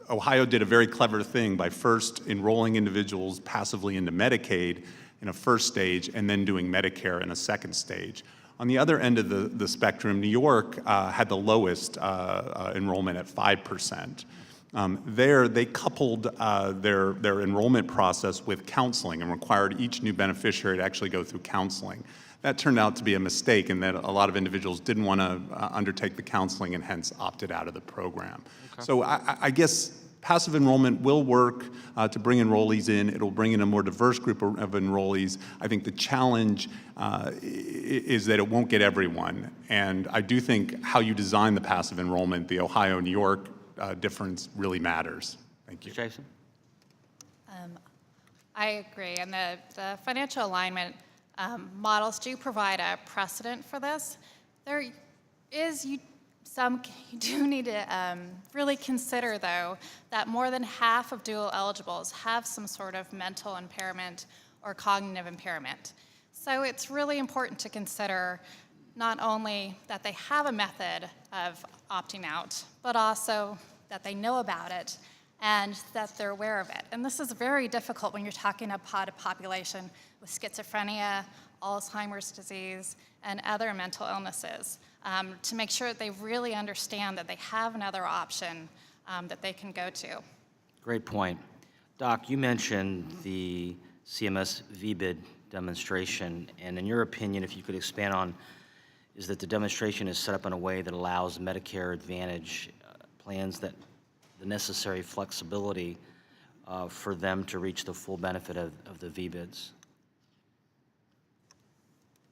Ohio did a very clever thing by first enrolling individuals passively into Medicaid in a first stage, and then doing Medicare in a second stage. On the other end of the spectrum, New York had the lowest enrollment at 5%. There, they coupled their enrollment process with counseling and required each new beneficiary to actually go through counseling. That turned out to be a mistake, in that a lot of individuals didn't want to undertake the counseling and hence opted out of the program. Okay. So I guess passive enrollment will work to bring enrollees in. It'll bring in a more diverse group of enrollees. I think the challenge is that it won't get everyone. And I do think how you design the passive enrollment, the Ohio-New York difference, really matters. Thank you.
Jason?
I agree, and the financial alignment models do provide a precedent for this. There is, you do need to really consider, though, that more than half of dual eligibles have some sort of mental impairment or cognitive impairment. So it's really important to consider not only that they have a method of opting out, but also that they know about it and that they're aware of it. And this is very difficult when you're talking about a population with schizophrenia, Alzheimer's disease, and other mental illnesses, to make sure that they really understand that they have another option that they can go to.
Great point. Doc, you mentioned the CMS VBID demonstration. And in your opinion, if you could expand on, is that the demonstration is set up in a way that allows Medicare Advantage plans that the necessary flexibility for them to reach the full benefit of the VBIDs?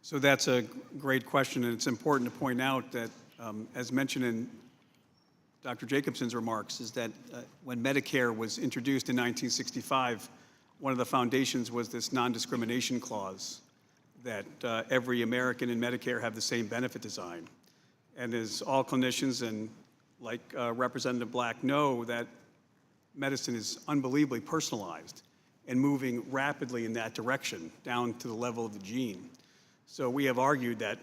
So that's a great question, and it's important to point out that, as mentioned in Dr. Jacobson's remarks, is that when Medicare was introduced in 1965, one of the foundations was this non-discrimination clause that every American in Medicare have the same benefit design. And as all clinicians and like Representative Black know, that medicine is unbelievably personalized and moving rapidly in that direction, down to the level of the gene. So we have argued that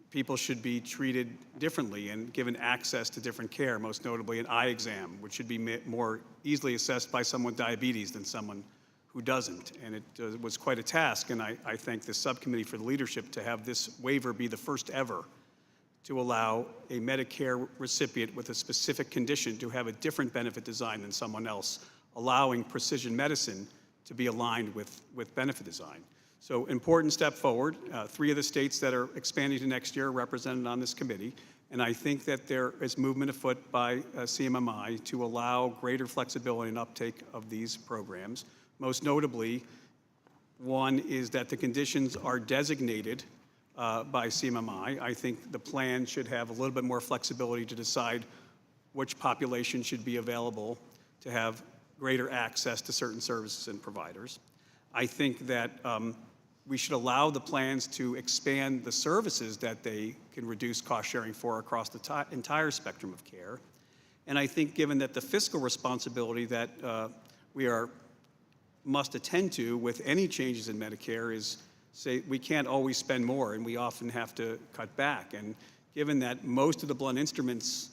people should be treated differently and given access to different care, most notably an eye exam, which should be more easily assessed by someone with diabetes than someone who doesn't. And it was quite a task, and I thank this subcommittee for the leadership to have this waiver be the first ever to allow a Medicare recipient with a specific condition to have a different benefit design than someone else, allowing precision medicine to be aligned with benefit design. So important step forward. 3 of the states that are expanding to next year are represented on this committee, and I think that there is movement afoot by CMMI to allow greater flexibility and uptake of these programs. Most notably, one is that the conditions are designated by CMMI. I think the plan should have a little bit more flexibility to decide which population should be available to have greater access to certain services and providers. I think that we should allow the plans to expand the services that they can reduce cost sharing for across the entire spectrum of care. And I think given that the fiscal responsibility that we must attend to with any changes in Medicare is, say, we can't always spend more and we often have to cut back. And given that most of the blunt instruments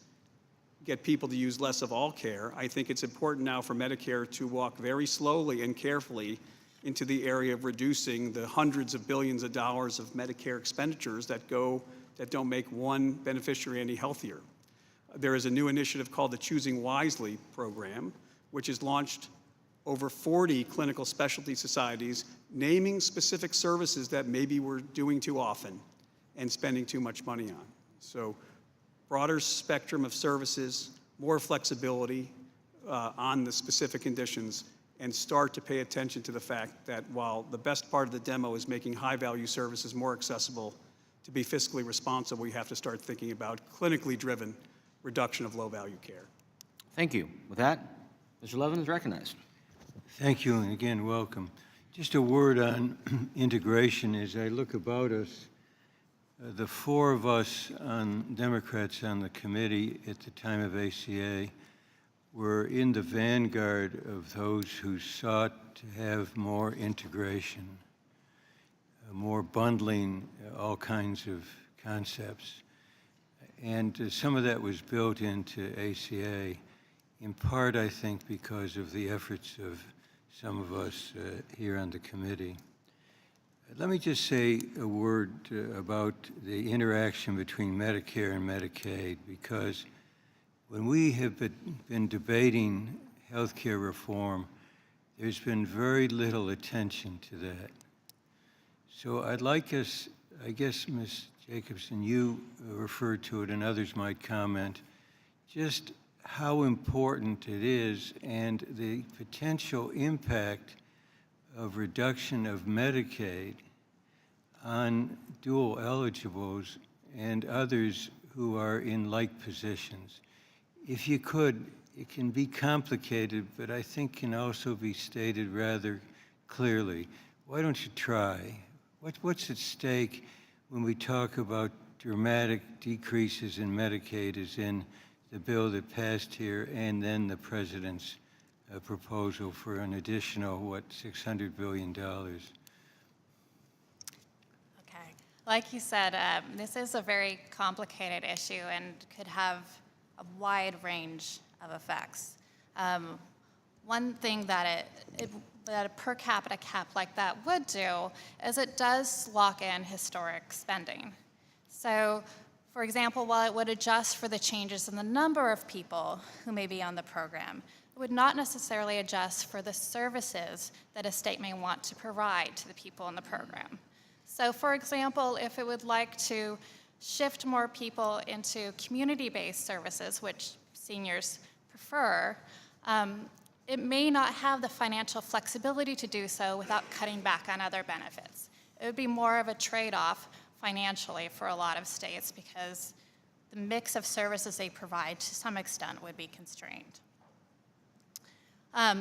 get people to use less of all care, I think it's important now for Medicare to walk very slowly and carefully into the area of reducing the hundreds of billions of dollars of Medicare expenditures that don't make one beneficiary any healthier. There is a new initiative called the Choosing Wisely program, which has launched over 40 clinical specialty societies, naming specific services that maybe we're doing too often and spending too much money on. So broader spectrum of services, more flexibility on the specific conditions, and start to pay attention to the fact that while the best part of the demo is making high-value services more accessible, to be fiscally responsible, we have to start thinking about clinically driven reduction of low-value care.
Thank you. With that, Mr. Levin is recognized.
Thank you, and again, welcome. Just a word on integration. As I look about us, the 4 of us Democrats on the committee at the time of ACA were in the vanguard of those who sought to have more integration, more bundling, all kinds of concepts. And some of that was built into ACA, in part, I think, because of the efforts of some of us here on the committee. Let me just say a word about the interaction between Medicare and Medicaid, because when we have been debating healthcare reform, there's been very little attention to that. So I'd like us, I guess, Ms. Jacobson, you referred to it and others might comment, just how important it is and the potential impact of reduction of Medicaid on dual eligibles and others who are in like positions. If you could, it can be complicated, but I think can also be stated rather clearly. Why don't you try? What's at stake when we talk about dramatic decreases in Medicaid as in the bill that passed here and then the president's proposal for an additional, $600 billion?
Okay. Like you said, this is a very complicated issue and could have a wide range of effects. One thing that that a per capita cap like that would do is it does lock in historic spending. So For example, while it would adjust for the changes in the number of people who may be on the program, it would not necessarily adjust for the services that a state may want to provide to the people in the program. So for example, if it would like to shift more people into community-based services, which seniors prefer, it may not have the financial flexibility to do so without cutting back on other benefits. It would be more of a trade-off financially for a lot of states because the mix of services they provide to some extent would be constrained.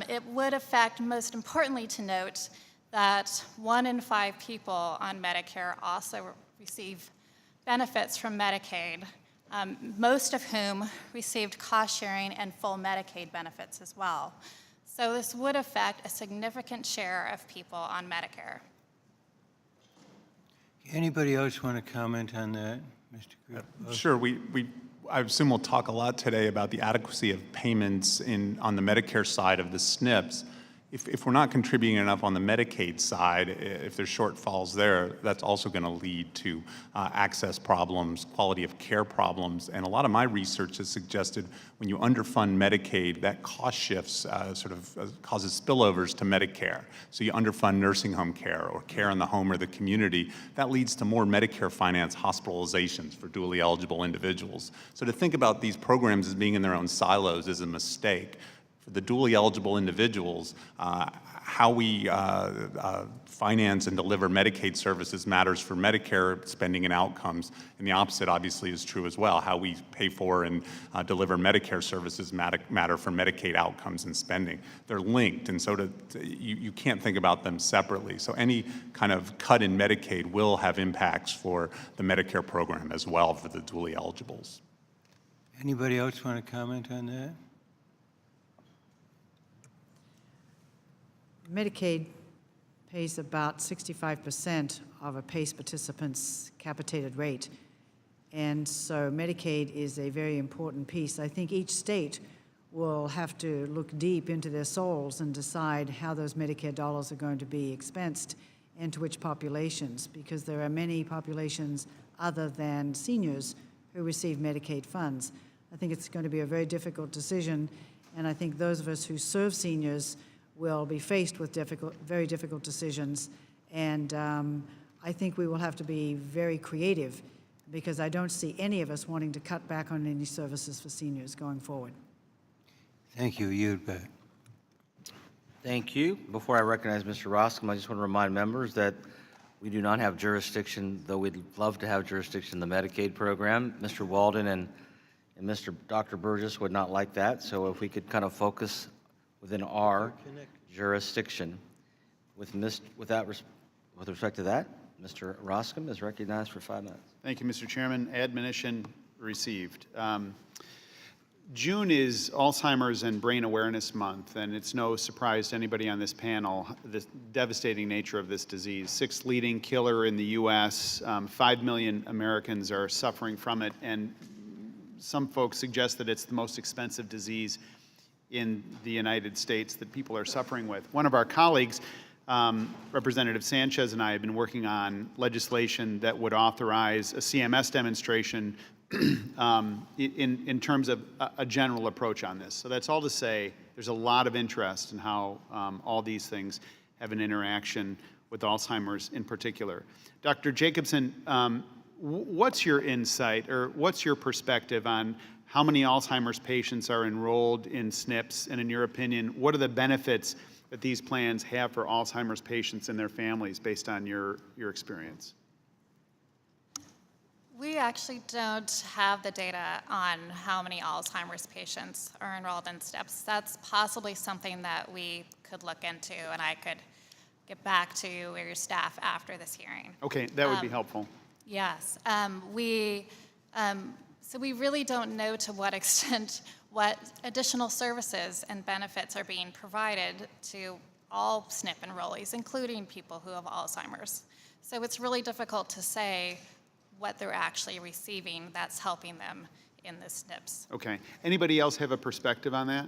It would affect, most importantly to note, that 1 in 5 people on Medicare also receive benefits from Medicaid, most of whom received cost sharing and full Medicaid benefits as well. So this would affect a significant share of people on Medicare.
Anybody else want to comment on that, Mr. Group?
Sure. I assume we'll talk a lot today about the adequacy of payments on the Medicare side of the SNPs. If we're not contributing enough on the Medicaid side, if there's shortfalls there, that's also going to lead to access problems, quality of care problems. And a lot of my research has suggested when you underfund Medicaid, that cost shifts causes spillovers to Medicare. So you underfund nursing home care or care in the home or the community. That leads to more Medicare finance hospitalizations for dually eligible individuals. So to think about these programs as being in their own silos is a mistake. For the dually eligible individuals, how we finance and deliver Medicaid services matters for Medicare spending and outcomes, and the opposite obviously is true as well. How we pay for and deliver Medicare services matter for Medicaid outcomes and spending. They're linked, and so you can't think about them separately. So any kind of cut in Medicaid will have impacts for the Medicare program as well for the dually eligibles.
Anybody else want to comment on that?
Medicaid pays about 65% of a PACE participant's capitated rate. And so Medicaid is a very important piece. I think each state will have to look deep into their souls and decide how those Medicare dollars are going to be expensed and to which populations, because there are many populations other than seniors who receive Medicaid funds. I think it's going to be a very difficult decision, and I think those of us who serve seniors will be faced with very difficult decisions, and I think we will have to be very creative because I don't see any of us wanting to cut back on any services for seniors going forward.
Thank you. You bet.
Thank you. Before I recognize Mr. Roscom, I just want to remind members that we do not have jurisdiction, though we'd love to have jurisdiction in the Medicaid program. Mr. Walden and Dr. Burgess would not like that, so if we could kind of focus within our jurisdiction. With respect to that, Mr. Roscom is recognized for 5 minutes.
Thank you, Mr. Chairman. Admonition received. June is Alzheimer's and Brain Awareness Month, and it's no surprise to anybody on this panel the devastating nature of this disease. 6th leading killer in the U.S., 5 million Americans are suffering from it, and some folks suggest that it's the most expensive disease in the United States that people are suffering with. One of our colleagues, Representative Sanchez, and I have been working on legislation that would authorize a CMS demonstration in terms of a general approach on this. So that's all to say there's a lot of interest in how all these things have an interaction with Alzheimer's in particular. Dr. Jacobson, what's your insight or what's your perspective on how many Alzheimer's patients are enrolled in SNPs, and in your opinion, what are the benefits that these plans have for Alzheimer's patients and their families based on your experience?
We actually don't have the data on how many Alzheimer's patients are enrolled in SNPs. That's possibly something that we could look into, and I could get back to you or your staff after this hearing.
Okay, that would be helpful.
Yes. So we really don't know to what extent what additional services and benefits are being provided to all SNP enrollees, including people who have Alzheimer's. So it's really difficult to say what they're actually receiving that's helping them in the SNPs.
Okay. Anybody else have a perspective on that?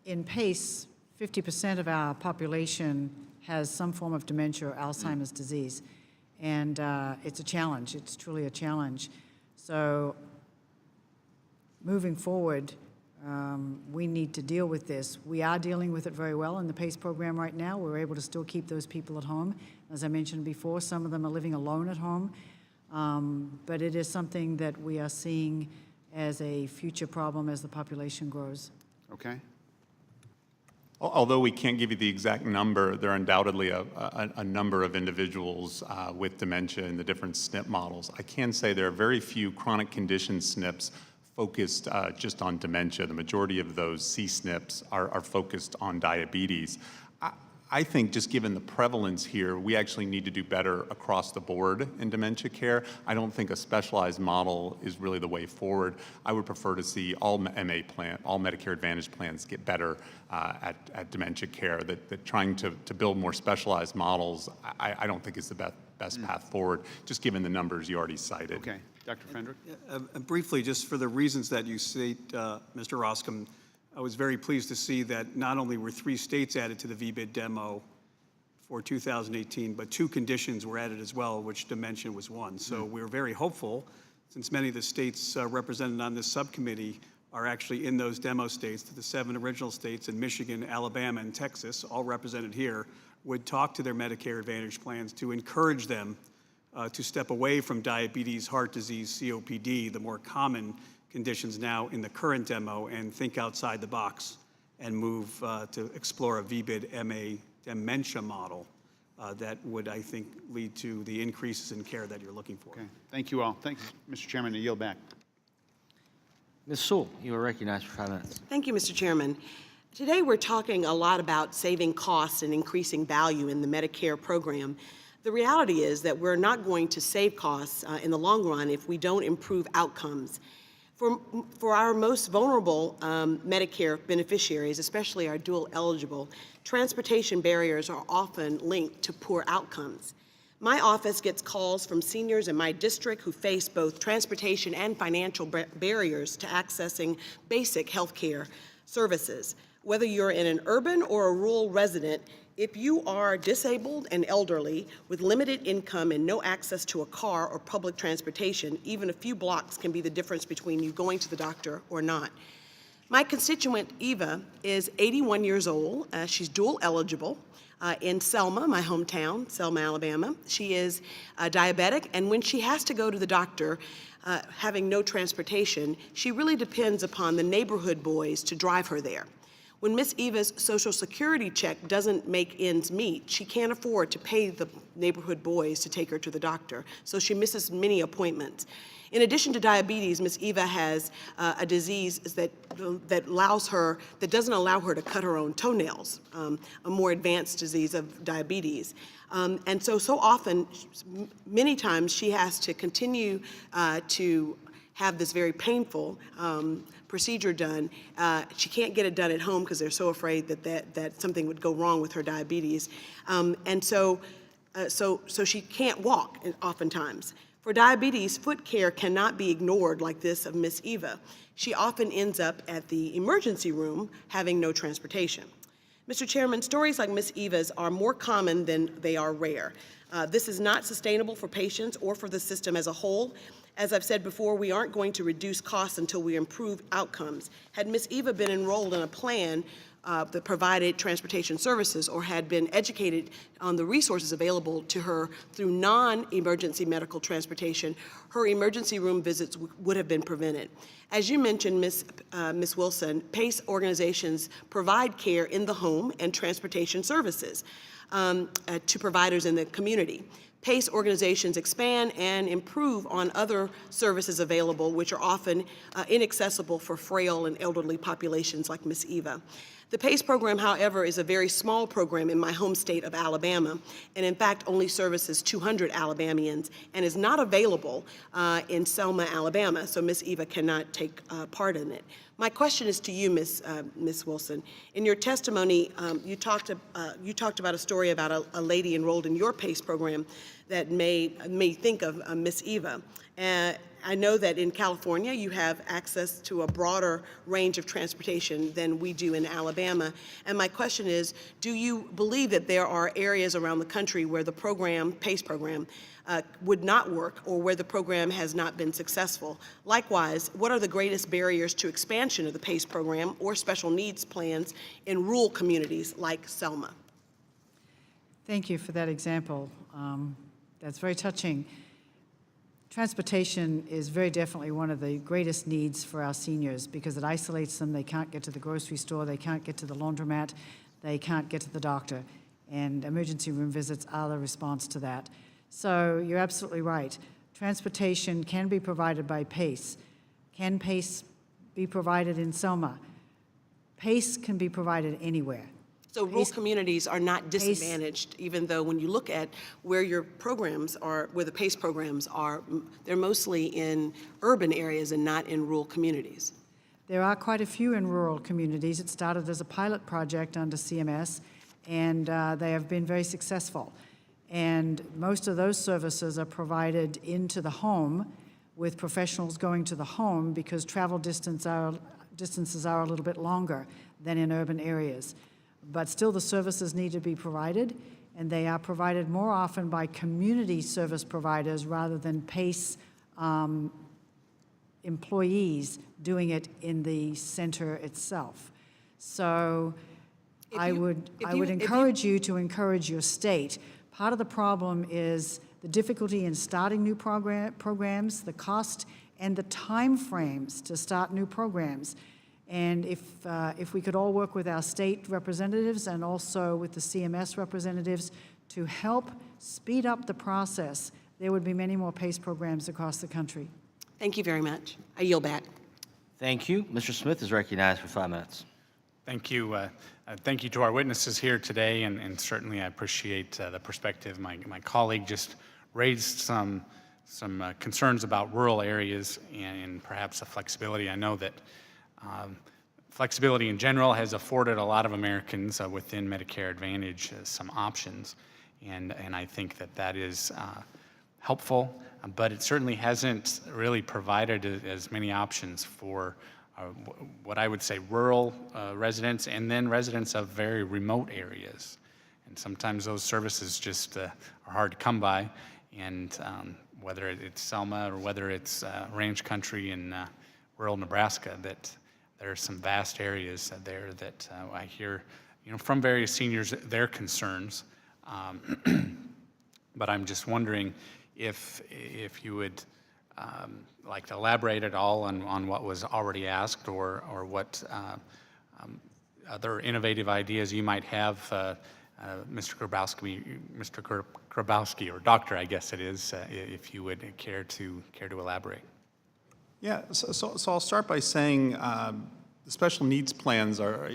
In PACE, 50% of our population has some form of dementia or Alzheimer's disease. And it's a challenge. It's truly a challenge. So moving forward, we need to deal with this. We are dealing with it very well in the PACE program right now. We're able to still keep those people at home. As I mentioned before, some of them are living alone at home. But it is something that we are seeing as a future problem as the population grows.
Okay.
Although we can't give you the exact number, there are undoubtedly a number of individuals with dementia in the different SNP models. I can say there are very few chronic condition SNPs focused just on dementia. The majority of those C-SNPs are focused on diabetes. I think just given the prevalence here, we actually need to do better across the board in dementia care. I don't think a specialized model is really the way forward. I would prefer to see all all Medicare Advantage plans get better at dementia care. That trying to build more specialized models, I don't think is the best path forward, just given the numbers you already cited.
Okay. Dr. Fendrick?
Briefly, just for the reasons that you state, Mr. Roscom, I was very pleased to see that not only were 3 states added to the VBID demo for 2018, but 2 conditions were added as well, which dementia was one. So we're very hopeful, since many of the states represented on this subcommittee are actually in those demo states, that the 7 original states in Michigan, Alabama, and Texas, all represented here, would talk to their Medicare Advantage plans to encourage them to step away from diabetes, heart disease, COPD, the more common conditions now in the current demo, and think outside the box and move to explore a VBID MA dementia model that would, I think, lead to the increases in care that you're looking for.
Okay. Thank you all. Thanks, Mr. Chairman. I yield back.
Ms. Sewell, you are recognized for 5 minutes.
Thank you, Mr. Chairman. Today we're talking a lot about saving costs and increasing value in the Medicare program. The reality is that we're not going to save costs in the long run if we don't improve outcomes. For our most vulnerable Medicare beneficiaries, especially our dual eligible, transportation barriers are often linked to poor outcomes. My office gets calls from seniors in my district who face both transportation and financial barriers to accessing basic health care services. Whether you're in an urban or a rural resident, if you are disabled and elderly with limited income and no access to a car or public transportation, even a few blocks can be the difference between you going to the doctor or not. My constituent, Eva, is 81 years old. She's dual eligible in Selma, my hometown, Selma, Alabama. She is diabetic, and when she has to go to the doctor, having no transportation, she really depends upon the neighborhood boys to drive her there. When Miss Eva's Social Security check doesn't make ends meet, she can't afford to pay the neighborhood boys to take her to the doctor, so she misses many appointments. In addition to diabetes, Miss Eva has a disease that doesn't allow her to cut her own toenails, a more advanced disease of diabetes. And so often, many times, she has to continue to have this very painful procedure done. She can't get it done at home because they're so afraid that something would go wrong with her diabetes. So she can't walk oftentimes. For diabetes, foot care cannot be ignored like this of Miss Eva. She often ends up at the emergency room having no transportation. Mr. Chairman, stories like Miss Eva's are more common than they are rare. This is not sustainable for patients or for the system as a whole. As I've said before, we aren't going to reduce costs until we improve outcomes. Had Miss Eva been enrolled in a plan that provided transportation services or had been educated on the resources available to her through non-emergency medical transportation, her emergency room visits would have been prevented. As you mentioned, Ms. Wilson, PACE organizations provide care in the home and transportation services to providers in the community. PACE organizations expand and improve on other services available, which are often inaccessible for frail and elderly populations like Miss Eva. The PACE program, however, is a very small program in my home state of Alabama, and in fact only services 200 Alabamians and is not available in Selma, Alabama, so Miss Eva cannot take part in it. My question is to you, Ms. Wilson. In your testimony, you talked about a story about a lady enrolled in your PACE program that made me think of Miss Eva. I know that in California, you have access to a broader range of transportation than we do in Alabama. And my question is, do you believe that there are areas around the country where the program, PACE program, would not work, or where the program has not been successful? Likewise, what are the greatest barriers to expansion of the PACE program or special needs plans in rural communities like Selma?
Thank you for that example. That's very touching. Transportation is very definitely one of the greatest needs for our seniors because it isolates them. They can't get to the grocery store, they can't get to the laundromat, they can't get to the doctor. And emergency room visits are the response to that. So you're absolutely right. Transportation can be provided by PACE. Can PACE be provided in Selma? PACE can be provided anywhere.
So rural communities are not disadvantaged, even though when you look at where your programs are, where the PACE programs are, they're mostly in urban areas and not in rural communities.
There are quite a few in rural communities. It started as a pilot project under CMS, and they have been very successful. And most of those services are provided into the home with professionals going to the home because travel distances are a little bit longer than in urban areas. But still the services need to be provided, and they are provided more often by community service providers rather than PACE employees doing it in the center itself. So I would encourage you to encourage your state. Part of the problem is the difficulty in starting new programs, the cost, and the time frames to start new programs. And if we could all work with our state representatives and also with the CMS representatives to help speed up the process, there would be many more PACE programs across the country.
Thank you very much. I yield back.
Thank you. Mr. Smith is recognized for 5 minutes.
Thank you. Thank you to our witnesses here today, and certainly I appreciate the perspective. My colleague just raised some concerns about rural areas and perhaps the flexibility. I know that flexibility in general has afforded a lot of Americans within Medicare Advantage some options, and I think that is helpful, but it certainly hasn't really provided as many options for what I would say rural residents and then residents of very remote areas. And sometimes those services just are hard to come by, and whether it's Selma or whether it's ranch country in rural Nebraska, that there are some vast areas there that I hear, from various seniors, their concerns. But I'm just wondering if you would like to elaborate at all on what was already asked, or what other innovative ideas you might have, Mr. Grabowski, or Doctor, I guess it is, if you would care to elaborate.
Yeah, so I'll start by saying the special needs plans are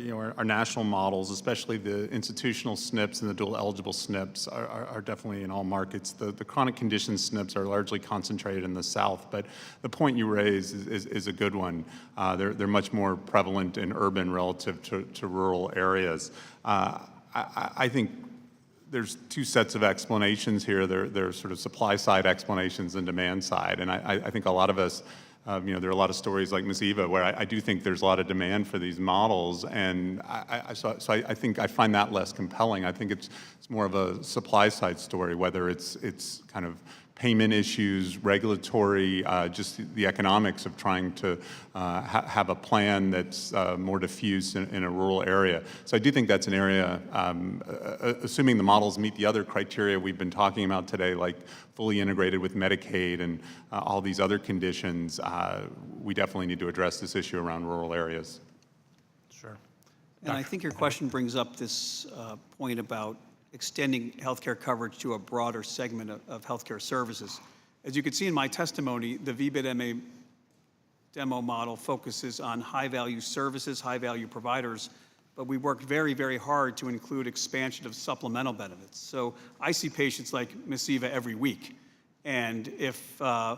national models, especially the institutional SNPs and the dual eligible SNPs are definitely in all markets. The chronic conditions SNPs are largely concentrated in the South, but the point you raise is a good one. They're much more prevalent in urban relative to rural areas. I think there's two sets of explanations here. There's sort of supply side explanations and demand side, and I think a lot of us, there are a lot of stories like Ms. Eva where I do think there's a lot of demand for these models, and so I think I find that less compelling. I think it's more of a supply side story, whether it's kind of payment issues, regulatory, just the economics of trying to have a plan that's more diffuse in a rural area. So I do think that's an area, assuming the models meet the other criteria we've been talking about today, like fully integrated with Medicaid and all these other conditions, we definitely need to address this issue around rural areas.
Sure.
And I think your question brings up this point about extending healthcare coverage to a broader segment of healthcare services. As you can see in my testimony, the VBID-MA demo model focuses on high-value services, high-value providers, but we worked very, very hard to include expansion of supplemental benefits. So I see patients like Ms. Eva every week, and if for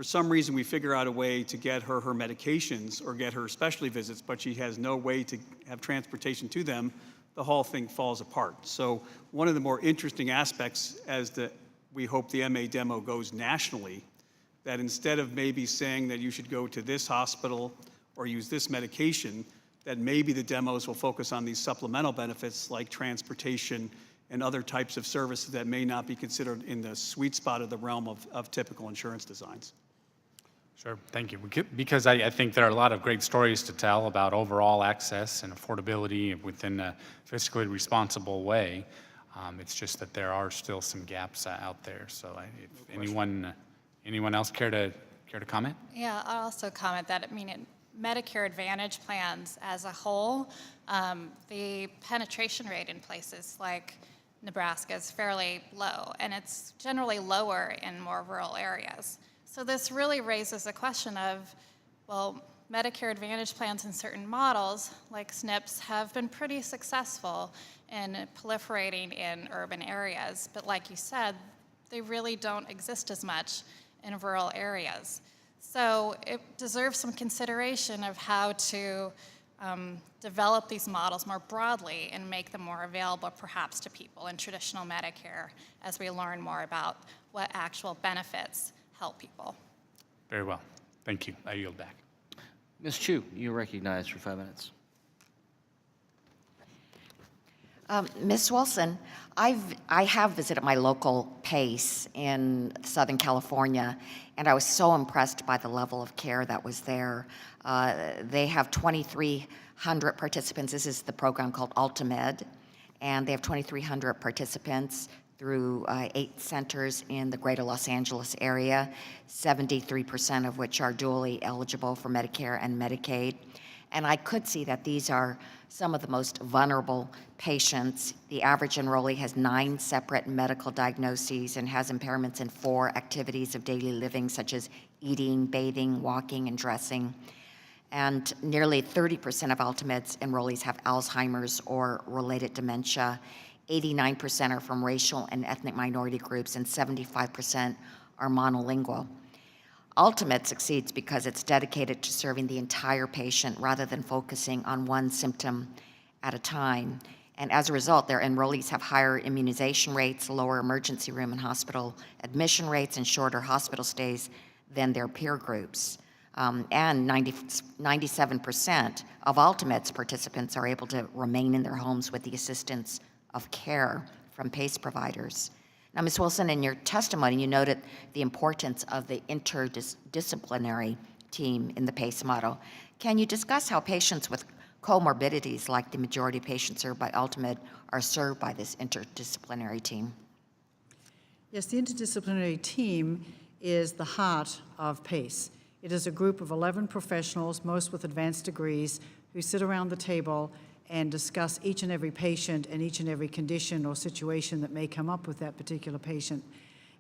some reason we figure out a way to get her medications or get her specialty visits, but she has no way to have transportation to them, the whole thing falls apart. So one of the more interesting aspects, as we hope the MA demo goes nationally, that instead of maybe saying that you should go to this hospital or use this medication, that maybe the demos will focus on these supplemental benefits like transportation and other types of services that may not be considered in the sweet spot of the realm of typical insurance designs.
Sure, thank you. Because I think there are a lot of great stories to tell about overall access and affordability within a fiscally responsible way. It's just that there are still some gaps out there. So if anyone else care to comment?
Yeah, I'll also comment that, I mean, in Medicare Advantage plans as a whole, the penetration rate in places like Nebraska is fairly low, and it's generally lower in more rural areas. So this really raises the question of, well, Medicare Advantage plans in certain models, like SNPs, have been pretty successful in proliferating in urban areas, but like you said, they really don't exist as much in rural areas. So it deserves some consideration of how to develop these models more broadly and make them more available perhaps to people in traditional Medicare as we learn more about what actual benefits help people.
Very well. Thank you. I yield back.
Ms. Chu, you're recognized for 5 minutes.
Ms. Wilson, I have visited my local PACE in Southern California, and I was so impressed by the level of care that was there. They have 2,300 participants. This is the program called Ultimed, and they have 2,300 participants through 8 centers in the greater Los Angeles area, 73% of which are dually eligible for Medicare and Medicaid. And I could see that these are some of the most vulnerable patients. The average enrollee has 9 separate medical diagnoses and has impairments in 4 activities of daily living, such as eating, bathing, walking, and dressing. And nearly 30% of Ultimed's enrollees have Alzheimer's or related dementia. 89% are from racial and ethnic minority groups, and 75% are monolingual. Ultimate succeeds because it's dedicated to serving the entire patient rather than focusing on one symptom at a time. And as a result, their enrollees have higher immunization rates, lower emergency room and hospital admission rates, and shorter hospital stays than their peer groups. And 97% of Ultimate's participants are able to remain in their homes with the assistance of care from PACE providers. Now, Ms. Wilson, in your testimony, you noted the importance of the interdisciplinary team in the PACE model. Can you discuss how patients with comorbidities, like the majority of patients served by Ultimate, are served by this interdisciplinary team?
Yes, the interdisciplinary team is the heart of PACE. It is a group of 11 professionals, most with advanced degrees, who sit around the table and discuss each and every patient and each and every condition or situation that may come up with that particular patient.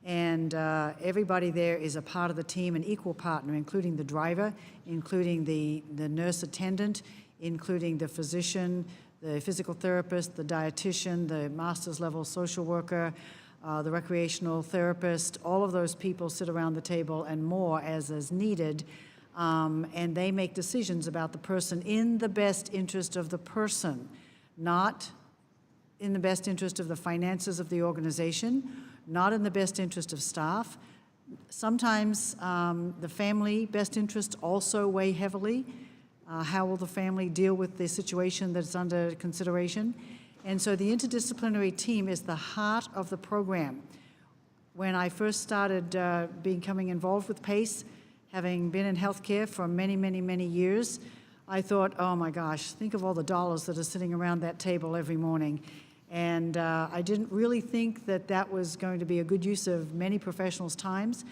And everybody there is a part of the team, an equal partner, including the driver, including the nurse attendant, including the physician, the physical therapist, the dietitian, the master's level social worker, the recreational therapist. All of those people sit around the table and more as is needed. And they make decisions about the person in the best interest of the person, not in the best interest of the finances of the organization, not in the best interest of staff. Sometimes the family best interests also weigh heavily. How will the family deal with the situation that's under consideration? And so the interdisciplinary team is the heart of the program. When I first started becoming involved with PACE, having been in healthcare for many, many, many years, I thought, oh my gosh, think of all the dollars that are sitting around that table every morning. And I didn't really think that that was going to be a good use of many professionals' times.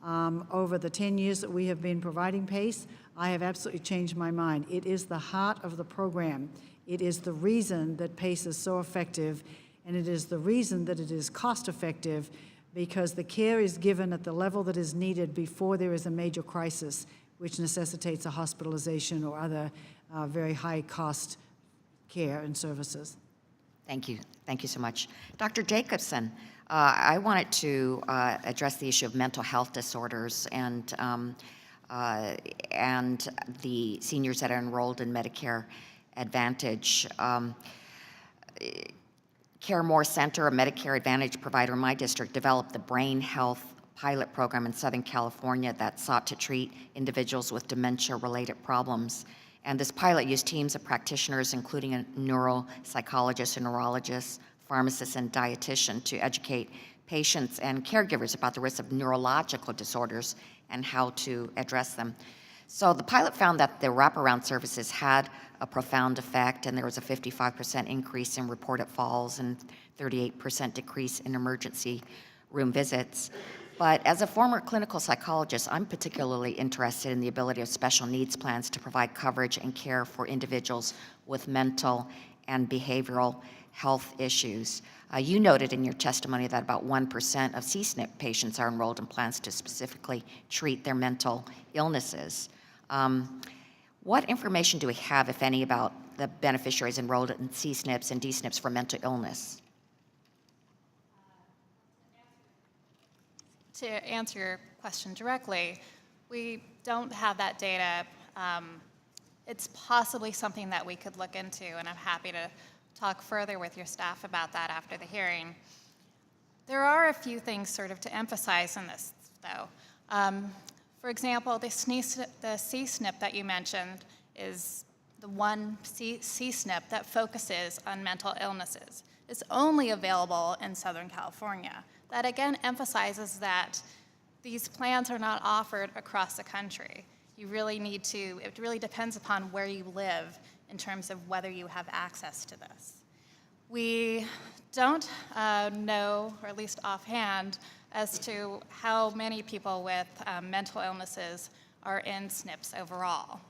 Over the 10 years that we have been providing PACE, I have absolutely changed my mind. It is the heart of the program. It is the reason that PACE is so effective, and it is the reason that it is cost effective, because the care is given at the level that is needed before there is a major crisis, which necessitates a hospitalization or other very high-cost care and services.
Thank you. Thank you so much. Dr. Jacobson, I wanted to address the issue of mental health disorders and the seniors that are enrolled in Medicare Advantage. CareMore Center, a Medicare Advantage provider in my district, developed the Brain Health pilot program in Southern California that sought to treat individuals with dementia-related problems. And this pilot used teams of practitioners, including a neuropsychologist, a neurologist, pharmacist, and dietitian, to educate patients and caregivers about the risks of neurological disorders and how to address them. So the pilot found that the wraparound services had a profound effect, and there was a 55% increase in reported falls and 38% decrease in emergency room visits. But as a former clinical psychologist, I'm particularly interested in the ability of special needs plans to provide coverage and care for individuals with mental and behavioral health issues. You noted in your testimony that about 1% of CSNP patients are enrolled in plans to specifically treat their mental illnesses. What information do we have, if any, about the beneficiaries enrolled in CSNPs and DSNPs for mental illness?
To answer your question directly, we don't have that data. It's possibly something that we could look into, and I'm happy to talk further with your staff about that after the hearing. There are a few things sort of to emphasize in this, though. For example, the CSNP that you mentioned is the one CSNP that focuses on mental illnesses. It's only available in Southern California. That again emphasizes that these plans are not offered across the country. You really need to, it really depends upon where you live in terms of whether you have access to this. We don't know, or at least offhand, as to how many people with mental illnesses are in SNPs overall.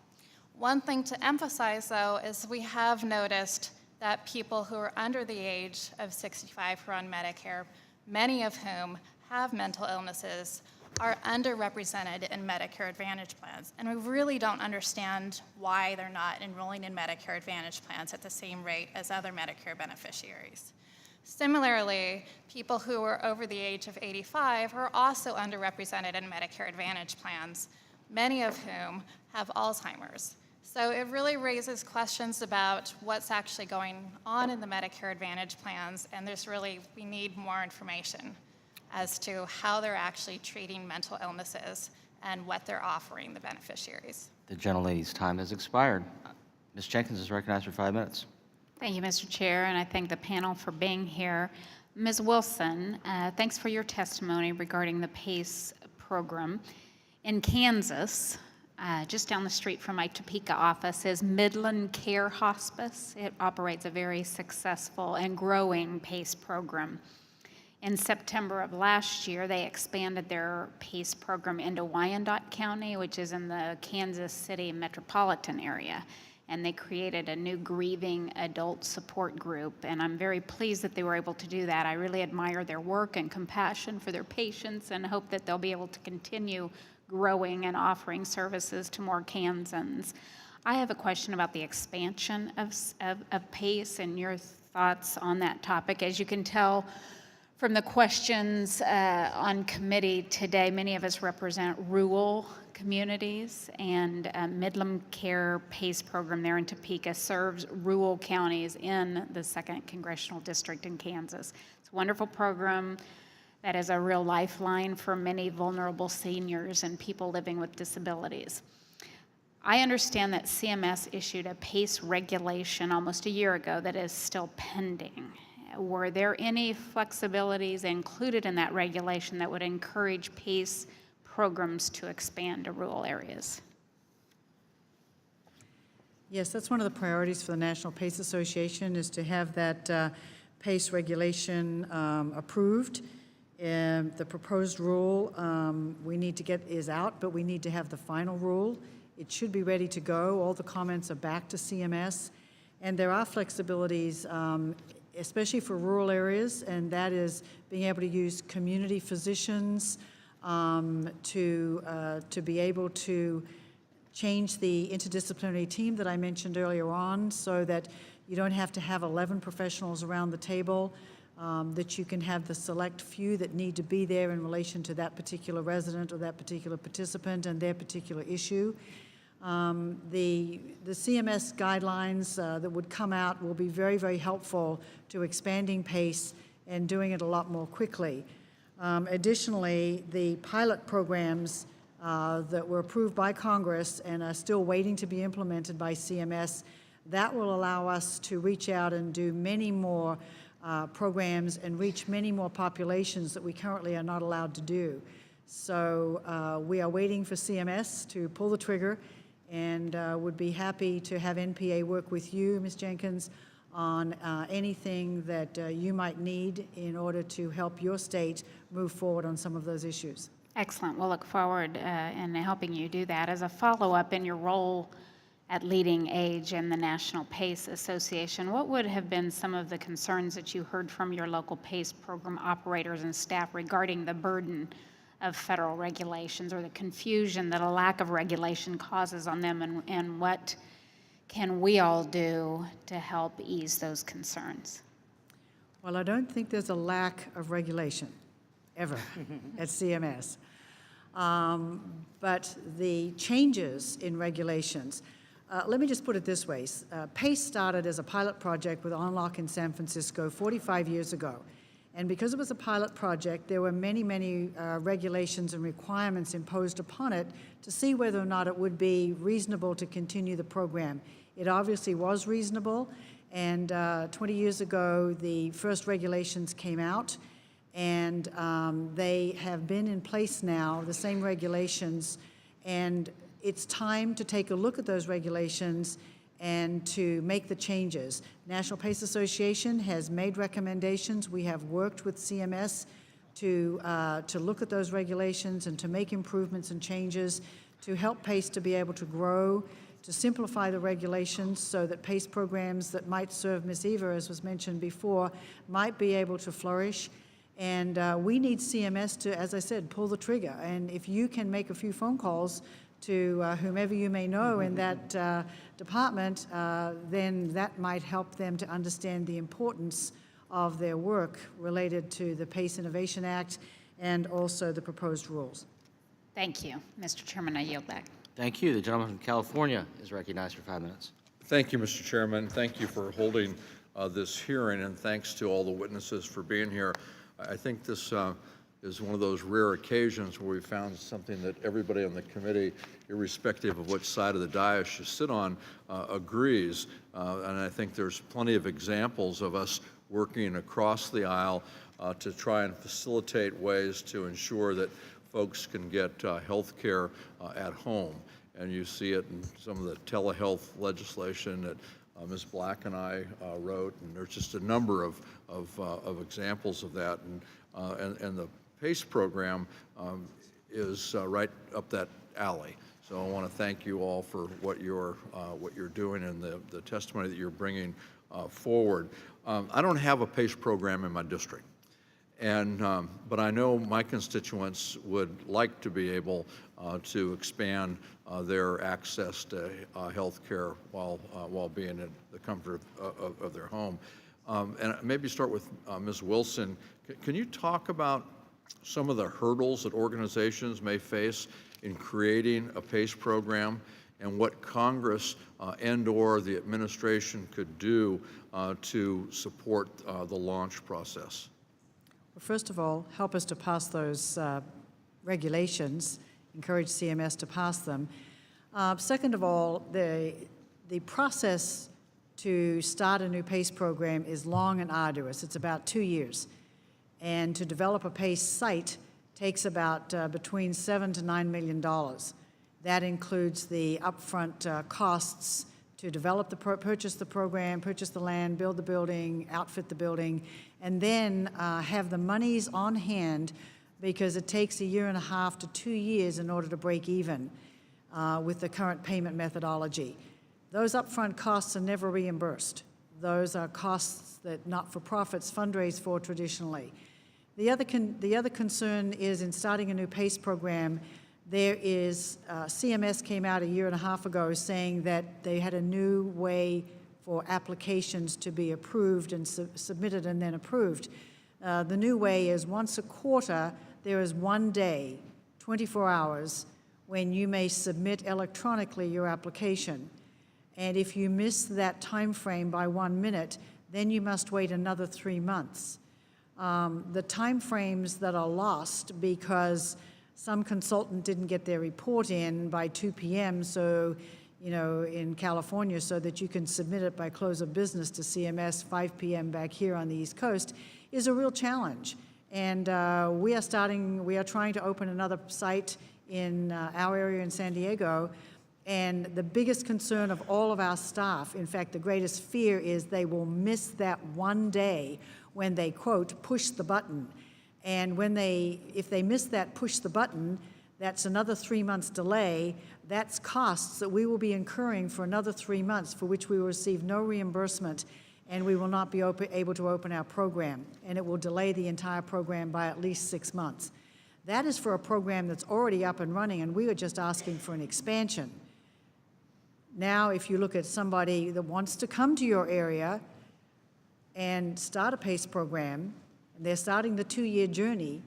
One thing to emphasize, though, is we have noticed that people who are under the age of 65 who are on Medicare, many of whom have mental illnesses, are underrepresented in Medicare Advantage plans. And we really don't understand why they're not enrolling in Medicare Advantage plans at the same rate as other Medicare beneficiaries. Similarly, people who are over the age of 85 are also underrepresented in Medicare Advantage plans, many of whom have Alzheimer's. So it really raises questions about what's actually going on in the Medicare Advantage plans, and we need more information as to how they're actually treating mental illnesses and what they're offering the beneficiaries.
The gentlelady's time has expired. Ms. Jenkins is recognized for 5 minutes.
Thank you, Mr. Chair, and I thank the panel for being here. Ms. Wilson, thanks for your testimony regarding the PACE program. In Kansas, just down the street from my Topeka office is Midland Care Hospice. It operates a very successful and growing PACE program. In September of last year, they expanded their PACE program into Wyandotte County, which is in the Kansas City metropolitan area. And they created a new grieving adult support group. And I'm very pleased that they were able to do that. I really admire their work and compassion for their patients and hope that they'll be able to continue growing and offering services to more Kansans. I have a question about the expansion of PACE and your thoughts on that topic. As you can tell from the questions on committee today, many of us represent rural communities, and Midland Care PACE program there in Topeka serves rural counties in the 2nd Congressional District in Kansas. It's a wonderful program that is a real lifeline for many vulnerable seniors and people living with disabilities. I understand that CMS issued a PACE regulation almost a year ago that is still pending. Were there any flexibilities included in that regulation that would encourage PACE programs to expand to rural areas?
Yes, that's one of the priorities for the National PACE Association, is to have that PACE regulation approved. The proposed rule we need to get is out, but we need to have the final rule. It should be ready to go. All the comments are back to CMS, and there are flexibilities, especially for rural areas, and that is being able to use community physicians to be able to change the interdisciplinary team that I mentioned earlier on, so that you don't have to have 11 professionals around the table, that you can have the select few that need to be there in relation to that particular resident or that particular participant and their particular issue. The CMS guidelines that would come out will be very, very helpful to expanding PACE and doing it a lot more quickly. Additionally, the pilot programs that were approved by Congress and are still waiting to be implemented by CMS, that will allow us to reach out and do many more programs and reach many more populations that we currently are not allowed to do. So we are waiting for CMS to pull the trigger, and would be happy to have NPA work with you, Ms. Jenkins, on anything that you might need in order to help your state move forward on some of those issues.
Excellent. We'll look forward in helping you do that. As a follow-up in your role at Leading Age and the National PACE Association, what would have been some of the concerns that you heard from your local PACE program operators and staff regarding the burden of federal regulations or the confusion that a lack of regulation causes on them, and what can we all do to help ease those concerns?
Well, I don't think there's a lack of regulation, ever, at CMS. But the changes in regulations, let me just put it this way. PACE started as a pilot project with Unlock in San Francisco 45 years ago. And because it was a pilot project, there were many, many regulations and requirements imposed upon it to see whether or not it would be reasonable to continue the program. It obviously was reasonable, and 20 years ago, the first regulations came out, and they have been in place now, the same regulations, and it's time to take a look at those regulations and to make the changes. National PACE Association has made recommendations. We have worked with CMS to look at those regulations and to make improvements and changes to help PACE to be able to grow, to simplify the regulations so that PACE programs that might serve Ms. Eva, as was mentioned before, might be able to flourish. And we need CMS to, as I said, pull the trigger. And if you can make a few phone calls to whomever you may know in that department, then that might help them to understand the importance of their work related to the PACE Innovation Act and also the proposed rules.
Thank you. Mr. Chairman, I yield back.
Thank you. The gentleman from California is recognized for 5 minutes.
Thank you, Mr. Chairman. Thank you for holding this hearing, and thanks to all the witnesses for being here. I think this is one of those rare occasions where we found something that everybody on the committee, irrespective of which side of the dais you sit on, agrees. And I think there's plenty of examples of us working across the aisle to try and facilitate ways to ensure that folks can get health care at home. And you see it in some of the telehealth legislation that Ms. Black and I wrote, and there's just a number of examples of that. And the PACE program is right up that alley. So I want to thank you all for what you're doing and the testimony that you're bringing forward. I don't have a PACE program in my district, and but I know my constituents would like to be able to expand their access to health care while being in the comfort of their home. And maybe start with Ms. Wilson. Can you talk about some of the hurdles that organizations may face in creating a PACE program and what Congress and/or the administration could do to support the launch process?
Well, first of all, help us to pass those regulations, encourage CMS to pass them. Second of all, the process to start a new PACE program is long and arduous. It's about 2 years. And to develop a PACE site takes about between $7 to $9 million. That includes the upfront costs to develop purchase the program, purchase the land, build the building, outfit the building, and then have the monies on hand, because it takes 1.5 to 2 years in order to break even with the current payment methodology. Those upfront costs are never reimbursed. Those are costs that not-for-profits fundraise for traditionally. The other concern is in starting a new PACE program, there is, CMS came out 1.5 years ago saying that they had a new way for applications to be approved and submitted and then approved. The new way is once a quarter, there is 1 day, 24 hours, when you may submit electronically your application. And if you miss that time frame by 1 minute, then you must wait another 3 months. the timeframes that are lost because some consultant didn't get their report in by 2 p.m., so, you know, in California, so that you can submit it by close of business to CMS 5 p.m. back here on the East Coast, is a real challenge. And we are trying to open another site in our area in San Diego, and the biggest concern of all of our staff, in fact, the greatest fear, is they will miss that one day when they, quote, push the button. And if they miss that push the button, that's another 3 months delay. That's costs that we will be incurring for another 3 months, for which we will receive no reimbursement, and we will not be able to open our program. And it will delay the entire program by at least 6 months. That is for a program that's already up and running, and we are just asking for an expansion. Now, if you look at somebody that wants to come to your area and start a PACE program, and they're starting the 2-year journey,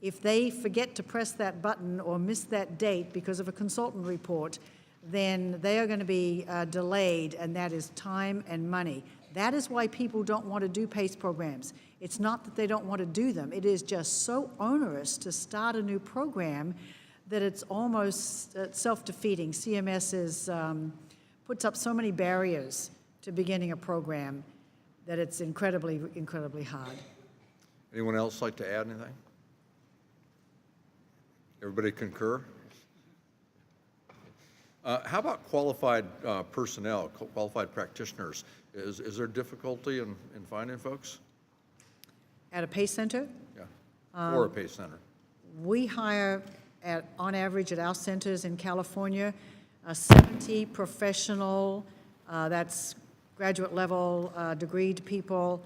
if they forget to press that button or miss that date because of a consultant report, then they are going to be delayed, and that is time and money. That is why people don't want to do PACE programs. It's not that they don't want to do them. It is just so onerous to start a new program that it's almost self-defeating. CMS puts up so many barriers to beginning a program that it's incredibly, incredibly hard.
Anyone else like to add anything? Everybody concur? How about qualified personnel, qualified practitioners? Is there difficulty in finding folks?
At a PACE center?
Yeah, or a PACE center.
We hire, on average, at our centers in California, 70 professional, that's graduate level, degreed people,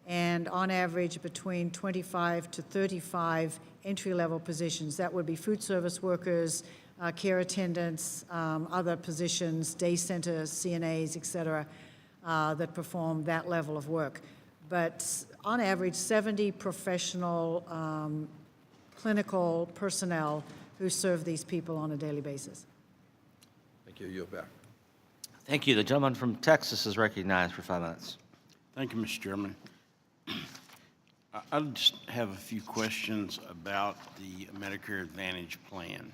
and on average between 25 to 35 entry-level positions. That would be food service workers, care attendants, other positions, day centers, CNAs, et cetera, that perform that level of work. But on average, 70 professional clinical personnel who serve these people on a daily basis.
Thank you. Yield back.
Thank you. The gentleman from Texas is recognized for 5 minutes.
Thank you, Mr. Chairman. I just have a few questions about the Medicare Advantage plan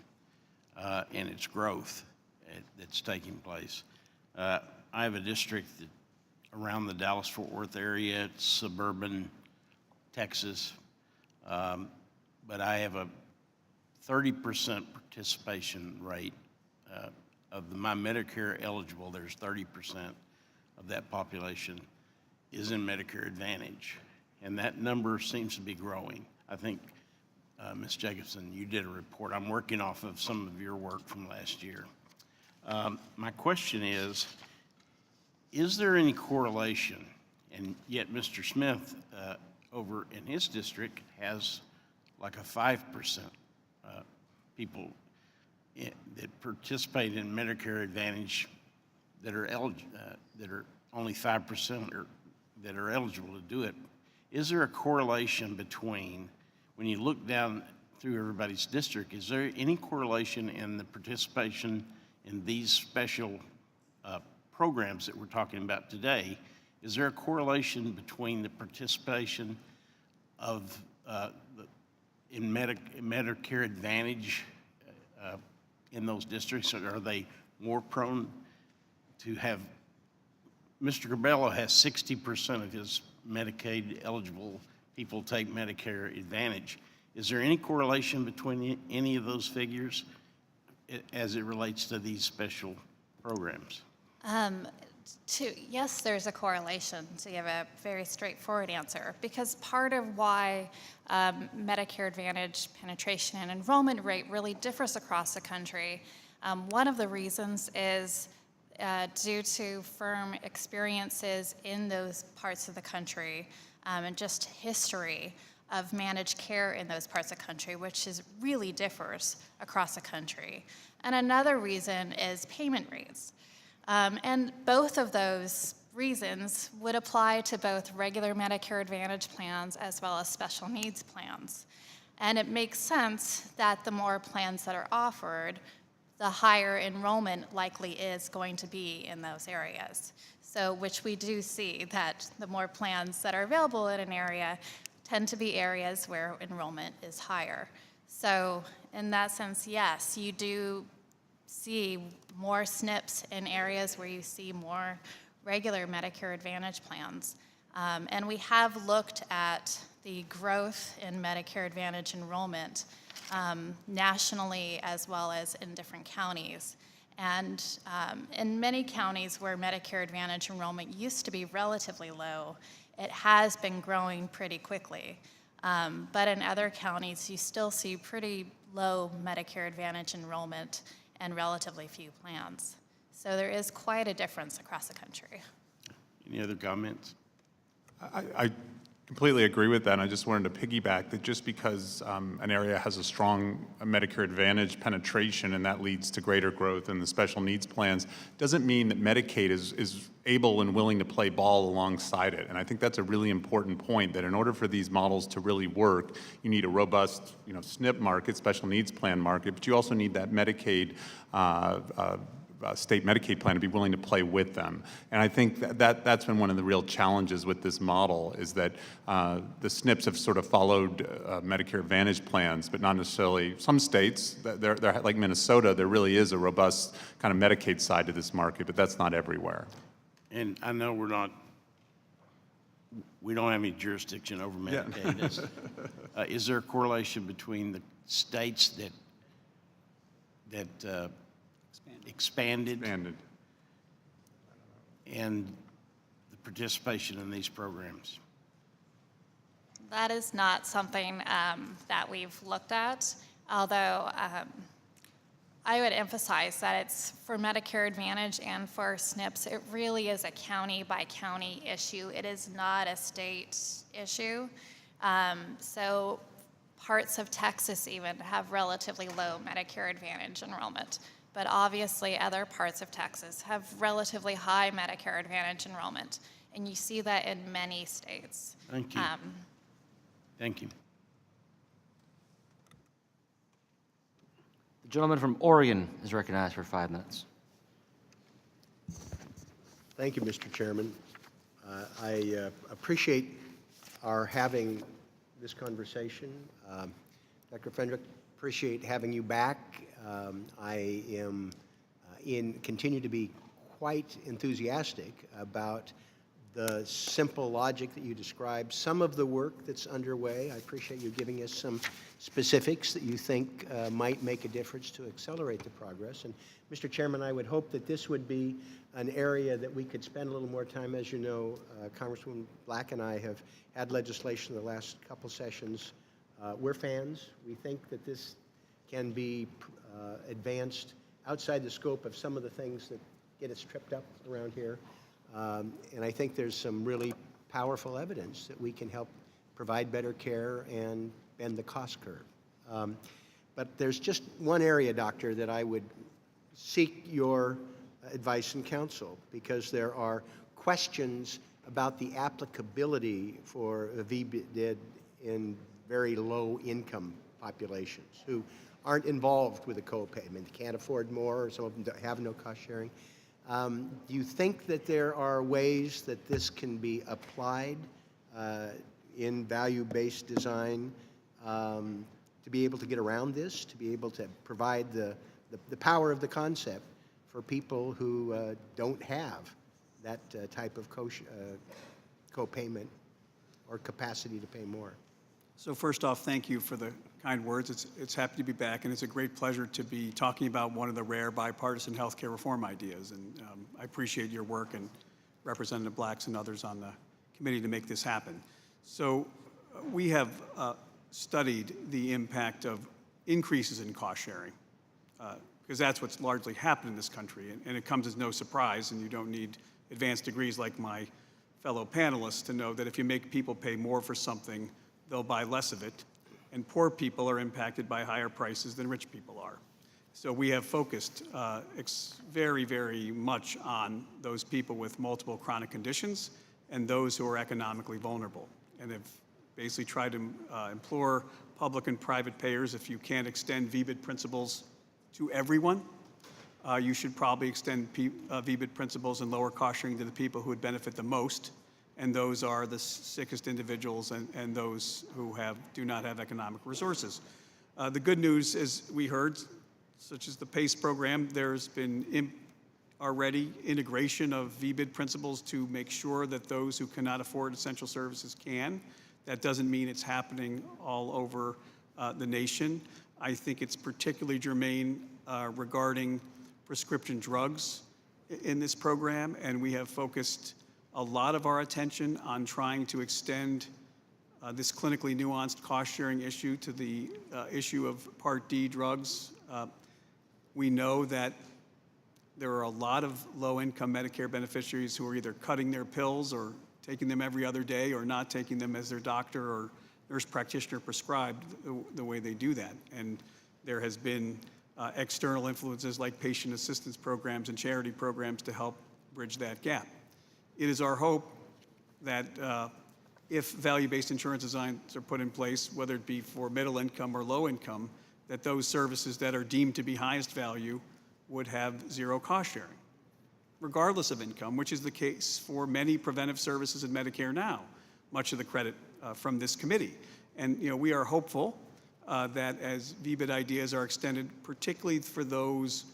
and its growth that's taking place. I have a district that around the Dallas-Fort Worth area, it's suburban Texas, but I have a 30% participation rate of my Medicare eligible. There's 30% of that population is in Medicare Advantage, and that number seems to be growing. I think, Ms. Jacobson, you did a report. I'm working off of some of your work from last year. My question is there any correlation, and yet Mr. Smith over in his district has like a 5% people that participate in Medicare Advantage that are only 5% that are eligible to do it. Is there a correlation between, when you look down through everybody's district, is there any correlation in the participation in these special programs that we're talking about today? Is there a correlation between the participation of in Medicare Advantage in those districts, or are they more prone to have? Mr. Corbello has 60% of his Medicaid eligible people take Medicare Advantage. Is there any correlation between any of those figures as it relates to these special programs?
Yes, there's a correlation, to give a very straightforward answer, because part of why Medicare Advantage penetration and enrollment rate really differs across the country, one of the reasons is due to firm experiences in those parts of the country and just history of managed care in those parts of the country, which really differs across the country. And another reason is payment rates. And both of those reasons would apply to both regular Medicare Advantage plans as well as special needs plans. And it makes sense that the more plans that are offered, the higher enrollment likely is going to be in those areas. So, which we do see that the more plans that are available in an area tend to be areas where enrollment is higher. So in that sense, yes, you do see more SNPs in areas where you see more regular Medicare Advantage plans. And we have looked at the growth in Medicare Advantage enrollment nationally as well as in different counties. And in many counties where Medicare Advantage enrollment used to be relatively low, it has been growing pretty quickly. But in other counties, you still see pretty low Medicare Advantage enrollment and relatively few plans. So there is quite a difference across the country.
Any other comments?
I completely agree with that. And I just wanted to piggyback that just because an area has a strong Medicare Advantage penetration and that leads to greater growth in the special needs plans doesn't mean that Medicaid is able and willing to play ball alongside it. And I think that's a really important point, that in order for these models to really work, you need a robust, SNP market, special needs plan market, but you also need that Medicaid state Medicaid plan to be willing to play with them. And I think that's been one of the real challenges with this model, is that the SNPs have sort of followed Medicare Advantage plans, but not necessarily. Some states, they're like Minnesota, there really is a robust kind of Medicaid side to this market, but that's not everywhere.
And I know we don't have any jurisdiction over Medicaid. Yeah. Is there a correlation between the states that expanded and the participation in these programs?
That is not something that we've looked at, although I would emphasize that it's for Medicare Advantage and for SNPs, it really is a county by county issue. It is not a state issue. So parts of Texas even have relatively low Medicare Advantage enrollment. But obviously other parts of Texas have relatively high Medicare Advantage enrollment. And you see that in many states.
Thank you. Thank you.
The gentleman from Oregon is recognized for 5 minutes.
Thank you, Mr. Chairman. I appreciate our having this conversation. Dr. Fendrick, appreciate having you back. I am continue to be quite enthusiastic about the simple logic that you described, some of the work that's underway. I appreciate you giving us some specifics that you think might make a difference to accelerate the progress. And Mr. Chairman, I would hope that this would be an area that we could spend a little more time. As you know, Congresswoman Black and I have had legislation in the last couple sessions. We're fans. We think that this can be advanced outside the scope of some of the things that get us tripped up around here. And I think there's some really powerful evidence that we can help provide better care and bend the cost curve. But there's just one area, Doctor, that I would seek your advice and counsel, because there are questions about the applicability for VBID in very low income populations who aren't involved with a co-payment, can't afford more, or some of them have no cost sharing. Do you think that there are ways that this can be applied in value-based design to be able to get around this, to be able to provide the power of the concept for people who don't have that type of co-payment or capacity to pay more?
So first off, thank you for the kind words. It's happy to be back, and it's a great pleasure to be talking about one of the rare bipartisan healthcare reform ideas. And I appreciate your work and Representative Blacks and others on the committee to make this happen. So we have studied the impact of increases in cost sharing, because that's what's largely happened in this country. And it comes as no surprise, and you don't need advanced degrees like my fellow panelists to know that if you make people pay more for something, they'll buy less of it, and poor people are impacted by higher prices than rich people are. So we have focused very, very much on those people with multiple chronic conditions and those who are economically vulnerable, and have basically tried to implore public and private payers, if you can't extend VBID principles to everyone, you should probably extend VBID principles and lower cost sharing to the people who would benefit the most, and those are the sickest individuals and those who do not have economic resources. The good news, as we heard, such as the PACE program, there's been already integration of VBID principles to make sure that those who cannot afford essential services can. That doesn't mean it's happening all over the nation. I think it's particularly germane regarding prescription drugs in this program, and we have focused a lot of our attention on trying to extend this clinically nuanced cost-sharing issue to the issue of Part D drugs. We know that there are a lot of low-income Medicare beneficiaries who are either cutting their pills or taking them every other day or not taking them as their doctor or nurse practitioner prescribed the way they do that. And there has been external influences like patient assistance programs and charity programs to help bridge that gap. It is our hope that if value-based insurance designs are put in place, whether it be for middle income or low income, that those services that are deemed to be highest value would have zero cost sharing, regardless of income, which is the case for many preventive services in Medicare now, much of the credit from this committee. And we are hopeful that as VBID ideas are extended, particularly for those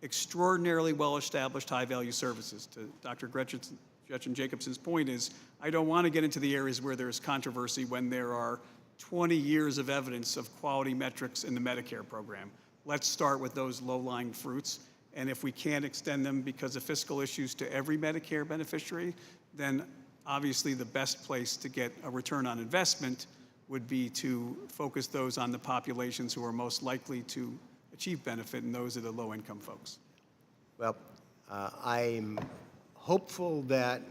extraordinarily well-established high-value services, to Dr. Gretchen Jacobson's point is, I don't want to get into the areas where there's controversy when there are 20 years of evidence of quality metrics in the Medicare program. Let's start with those low-lying fruits. And if we can't extend them because of fiscal issues to every Medicare beneficiary, then obviously the best place to get a return on investment would be to focus those on the populations who are most likely to achieve benefit, and those are the low-income folks.
Well, I'm hopeful that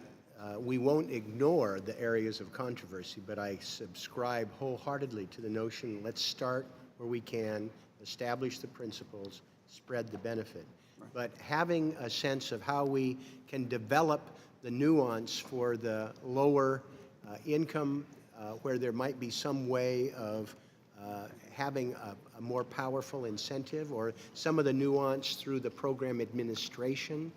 we won't ignore the areas of controversy, but I subscribe wholeheartedly to the notion, let's start where we can, establish the principles, spread the benefit. Right. But having a sense of how we can develop the nuance for the lower income, where there might be some way of having a more powerful incentive, or some of the nuance through the program administration.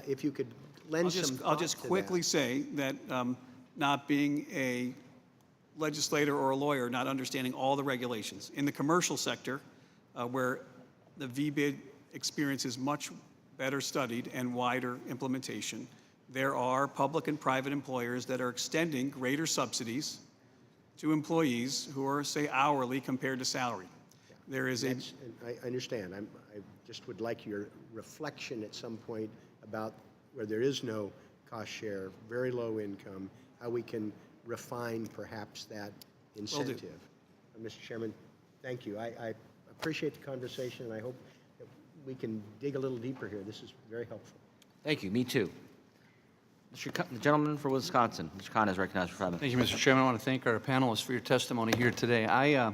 If you could lend some thought
I'll just quickly say that not being a legislator or a lawyer, not understanding all the regulations. In the commercial sector, where the VBID experience is much better studied and wider implementation, there are public and private employers that are extending greater subsidies to employees who are, say, hourly compared to salary. There is
I understand. I just would like your reflection at some point about where there is no cost share, very low income, how we can refine perhaps that incentive. Mr. Chairman, thank you. I appreciate the conversation, and I hope that we can dig a little deeper here. This is very helpful.
Thank you. Me too. The gentleman for Wisconsin, Mr. Khan, is recognized for 5 minutes.
Thank you, Mr. Chairman. I want to thank our panelists for your testimony here today. I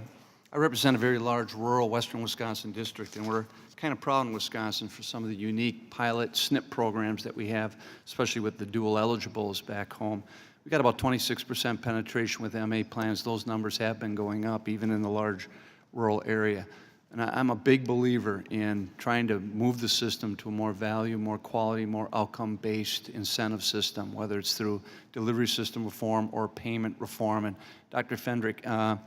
represent a very large rural western Wisconsin district, and we're kind of proud in Wisconsin for some of the unique pilot SNP programs that we have, especially with the dual eligibles back home. We've got about 26% penetration with MA plans. Those numbers have been going up, even in the large rural area. And I'm a big believer in trying to move the system to a more value, more quality, more outcome-based incentive system, whether it's through delivery system reform or payment reform. And Dr. Fendrick,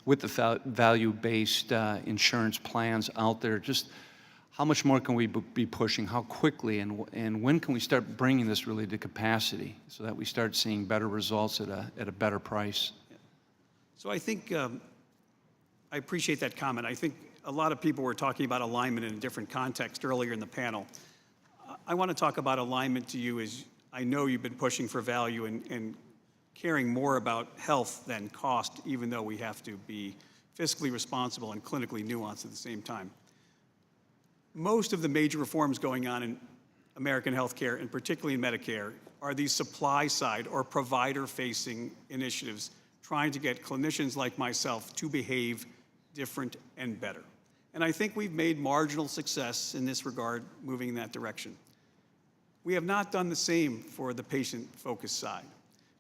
with the value-based insurance plans out there, just how much more can we be pushing? How quickly and when can we start bringing this really to capacity so that we start seeing better results at a better price?
So I think I appreciate that comment. I think a lot of people were talking about alignment in a different context earlier in the panel. I want to talk about alignment to you as I know you've been pushing for value and caring more about health than cost, even though we have to be fiscally responsible and clinically nuanced at the same time. Most of the major reforms going on in American healthcare, and particularly in Medicare, are these supply side or provider-facing initiatives trying to get clinicians like myself to behave different and better. And I think we've made marginal success in this regard, moving in that direction. We have not done the same for the patient-focused side.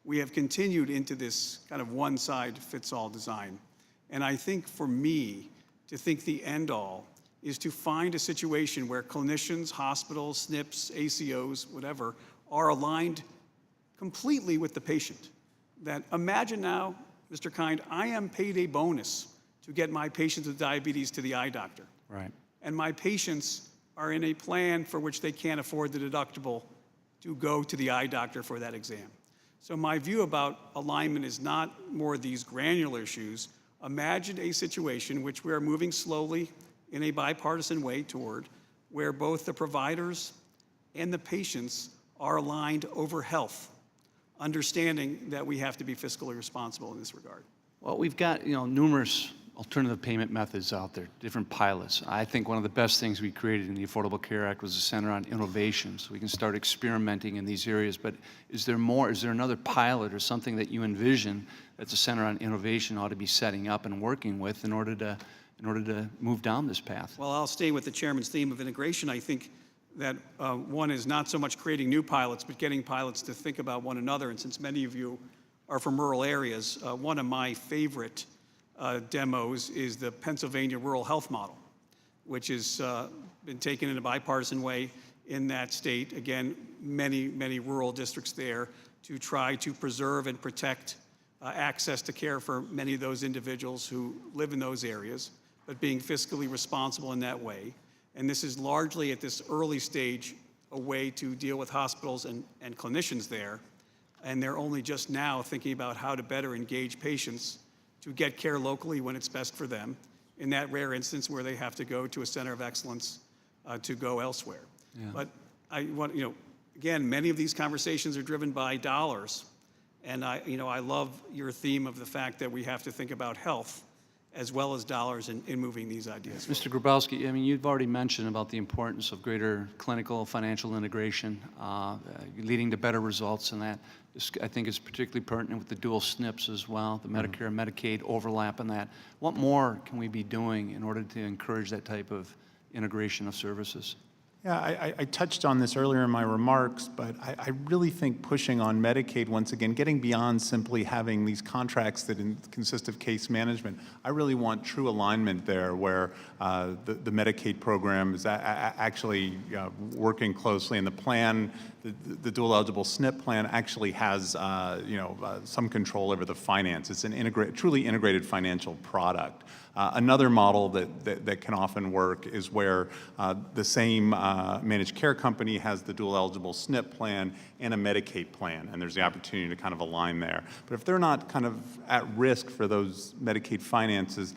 We have continued into this kind of one-size-fits-all design. And I think for me, to think the end-all is to find a situation where clinicians, hospitals, SNPs, ACOs, whatever, are aligned completely with the patient. That imagine now, Mr. Kind, I am paid a bonus to get my patients with diabetes to the eye doctor.
Right.
And my patients are in a plan for which they can't afford the deductible to go to the eye doctor for that exam. So my view about alignment is not more these granular issues. Imagine a situation which we are moving slowly in a bipartisan way toward, where both the providers and the patients are aligned over health, understanding that we have to be fiscally responsible in this regard.
Well, we've got, numerous alternative payment methods out there, different pilots. I think one of the best things we created in the Affordable Care Act was a center on innovation, so we can start experimenting in these areas. But is there more? Is there another pilot or something that you envision that's a center on innovation ought to be setting up and working with in order to move down this path?
Well, I'll stay with the chairman's theme of integration. I think that one is not so much creating new pilots, but getting pilots to think about one another. And since many of you are from rural areas, one of my favorite demos is the Pennsylvania Rural Health Model, which has been taken in a bipartisan way in that state. Again, many rural districts there to try to preserve and protect access to care for many of those individuals who live in those areas, but being fiscally responsible in that way. And this is largely at this early stage a way to deal with hospitals and clinicians there. And they're only just now thinking about how to better engage patients to get care locally when it's best for them, in that rare instance where they have to go to a center of excellence to go elsewhere.
Yeah.
But I want, again, many of these conversations are driven by dollars. And I love your theme of the fact that we have to think about health as well as dollars in moving these ideas.
Mr. Grabowski, you've already mentioned about the importance of greater clinical financial integration, leading to better results in that. I think it's particularly pertinent with the dual SNPs as well, the Medicare and Medicaid overlap in that. What more can we be doing in order to encourage that type of integration of services?
Yeah, I touched on this earlier in my remarks, but I really think pushing on Medicaid, once again, getting beyond simply having these contracts that consist of case management. I really want true alignment there where the Medicaid program is actually working closely, and the plan, the dual eligible SNP plan actually has some control over the finance. It's an truly integrated financial product. Another model that can often work is where the same managed care company has the dual eligible SNP plan and a Medicaid plan, and there's the opportunity to kind of align there. But if they're not kind of at risk for those Medicaid finances,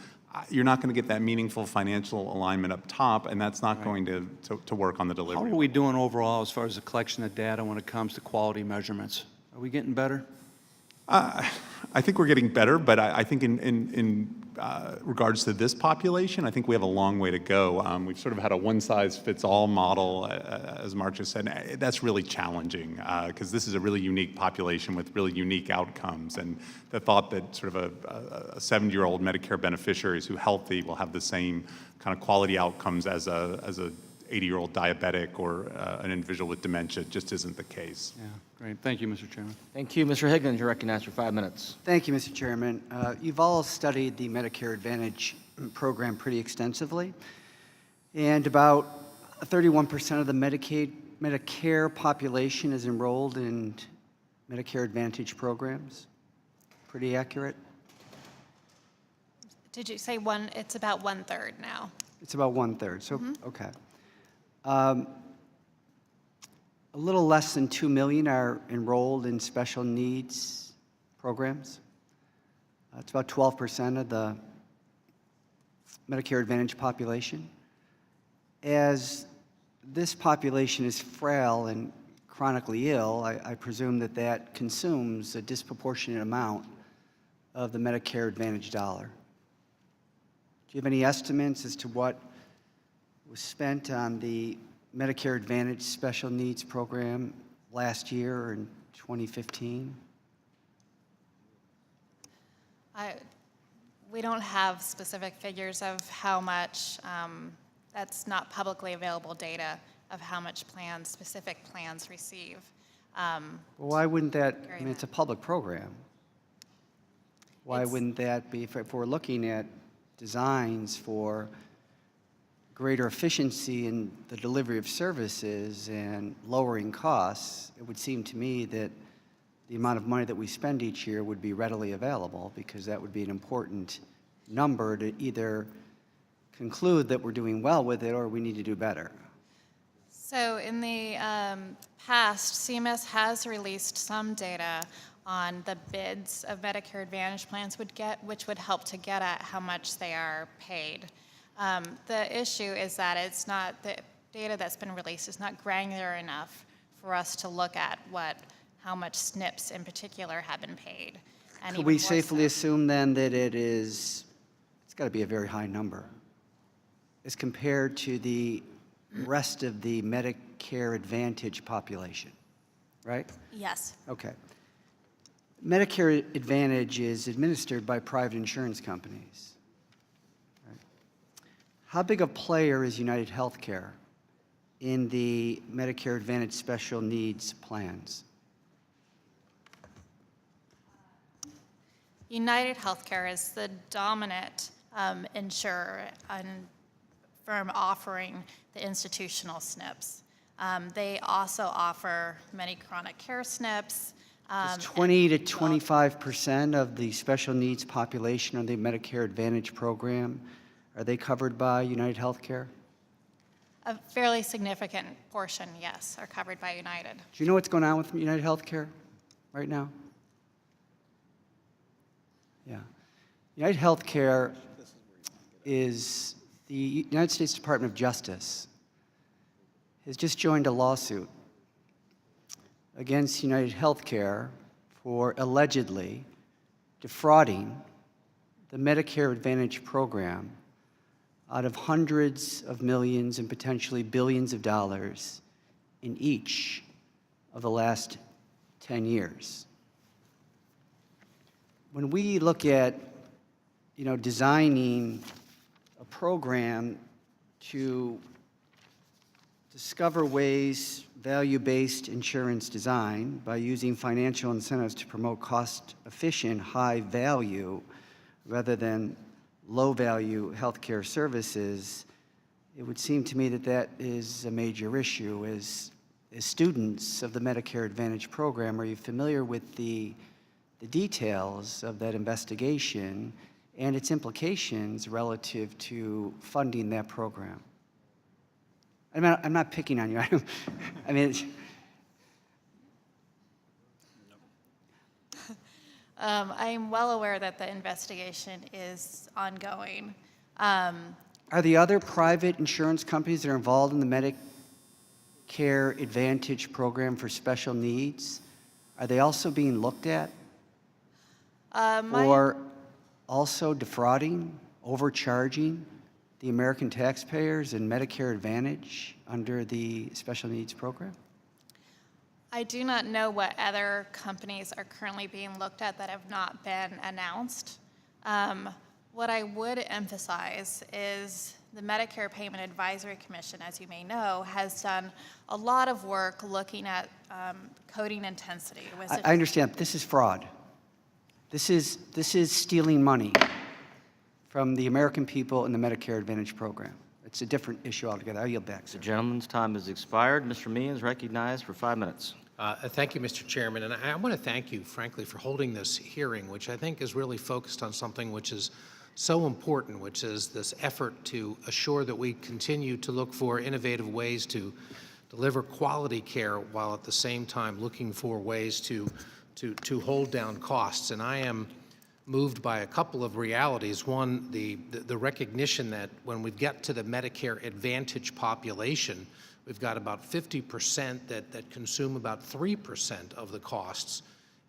you're not going to get that meaningful financial alignment up top, and that's not going to work on the delivery.
How are we doing overall as far as the collection of data when it comes to quality measurements? Are we getting better?
I think we're getting better, but I think in regards to this population, I think we have a long way to go. We've sort of had a one-size-fits-all model, as Mark just said. And that's really challenging because this is a really unique population with really unique outcomes. And the thought that sort of a 70-year-old Medicare beneficiary who's healthy will have the same kind of quality outcomes as a 80-year-old diabetic or an individual with dementia just isn't the case.
Yeah, great. Thank you, Mr. Chairman.
Thank you. Mr. Higgins, you're recognized for 5 minutes.
Thank you, Mr. Chairman. You've all studied the Medicare Advantage program pretty extensively, and about 31% of the Medicare population is enrolled in Medicare Advantage programs. Pretty accurate?
Did you say one? It's about 1/3 now.
It's about 1/3, so, okay. A little less than 2 million are enrolled in special needs programs. It's about 12% of the Medicare Advantage population. As this population is frail and chronically ill, I presume that that consumes a disproportionate amount of the Medicare Advantage dollar. Do you have any estimates as to what was spent on the Medicare Advantage Special Needs Program last year or in 2015?
We don't have specific figures of how much. That's not publicly available data of how much specific plans receive.
Well, why wouldn't that, I mean, it's a public program. Why wouldn't that be, if we're looking at designs for greater efficiency in the delivery of services and lowering costs, it would seem to me that the amount of money that we spend each year would be readily available, because that would be an important number to either conclude that we're doing well with it or we need to do better.
So in the past, CMS has released some data on the bids of Medicare Advantage plans which would help to get at how much they are paid. The issue is that it's not, the data that's been released is not granular enough for us to look at how much SNPs in particular have been paid. And
Could
even
we
more
safely
so-
assume then that it's got to be a very high number as compared to the rest of the Medicare Advantage population, right?
Yes.
Okay. Medicare Advantage is administered by private insurance companies. Right? How big a player is United Healthcare in the Medicare Advantage special needs plans?
United Healthcare is the dominant insurer and firm offering the institutional SNPs. They also offer many chronic care SNPs.
Is 20 to 25% of the special needs population on the Medicare Advantage program, are they covered by United Healthcare?
A fairly significant portion, yes, are covered by United.
Do you know what's going on with United Healthcare right now? Yeah. United Healthcare is the United States Department of Justice has just joined a lawsuit against United Healthcare for allegedly defrauding the Medicare Advantage program out of hundreds of millions and potentially billions of dollars in each of the last 10 years. When we look at, designing a program to discover ways, value-based insurance design by using financial incentives to promote cost-efficient, high-value, rather than low-value healthcare services, it would seem to me that that is a major issue. As students of the Medicare Advantage program, are you familiar with the details of that investigation and its implications relative to funding that program? I'm not picking on you. I mean,
I'm well aware that the investigation is ongoing.
are the other private insurance companies that are involved in the Medicare Advantage program for special needs, are they also being looked at? Or also defrauding, overcharging the American taxpayers in Medicare Advantage under the special needs program?
I do not know what other companies are currently being looked at that have not been announced. What I would emphasize is the Medicare Payment Advisory Commission, as you may know, has done a lot of work looking at coding intensity.
I understand. This is fraud. This is stealing money from the American people in the Medicare Advantage program. It's a different issue altogether. I yield back, sir.
The gentleman's time has expired. Mr. Meehan is recognized for 5 minutes.
Thank you, Mr. Chairman, and I want to thank you, frankly, for holding this hearing, which I think is really focused on something which is so important, which is this effort to assure that we continue to look for innovative ways to deliver quality care while at the same time looking for ways to hold down costs. And I am moved by a couple of realities. One, the recognition that when we get to the Medicare Advantage population, we've got about 50% that consume about 3% of the costs,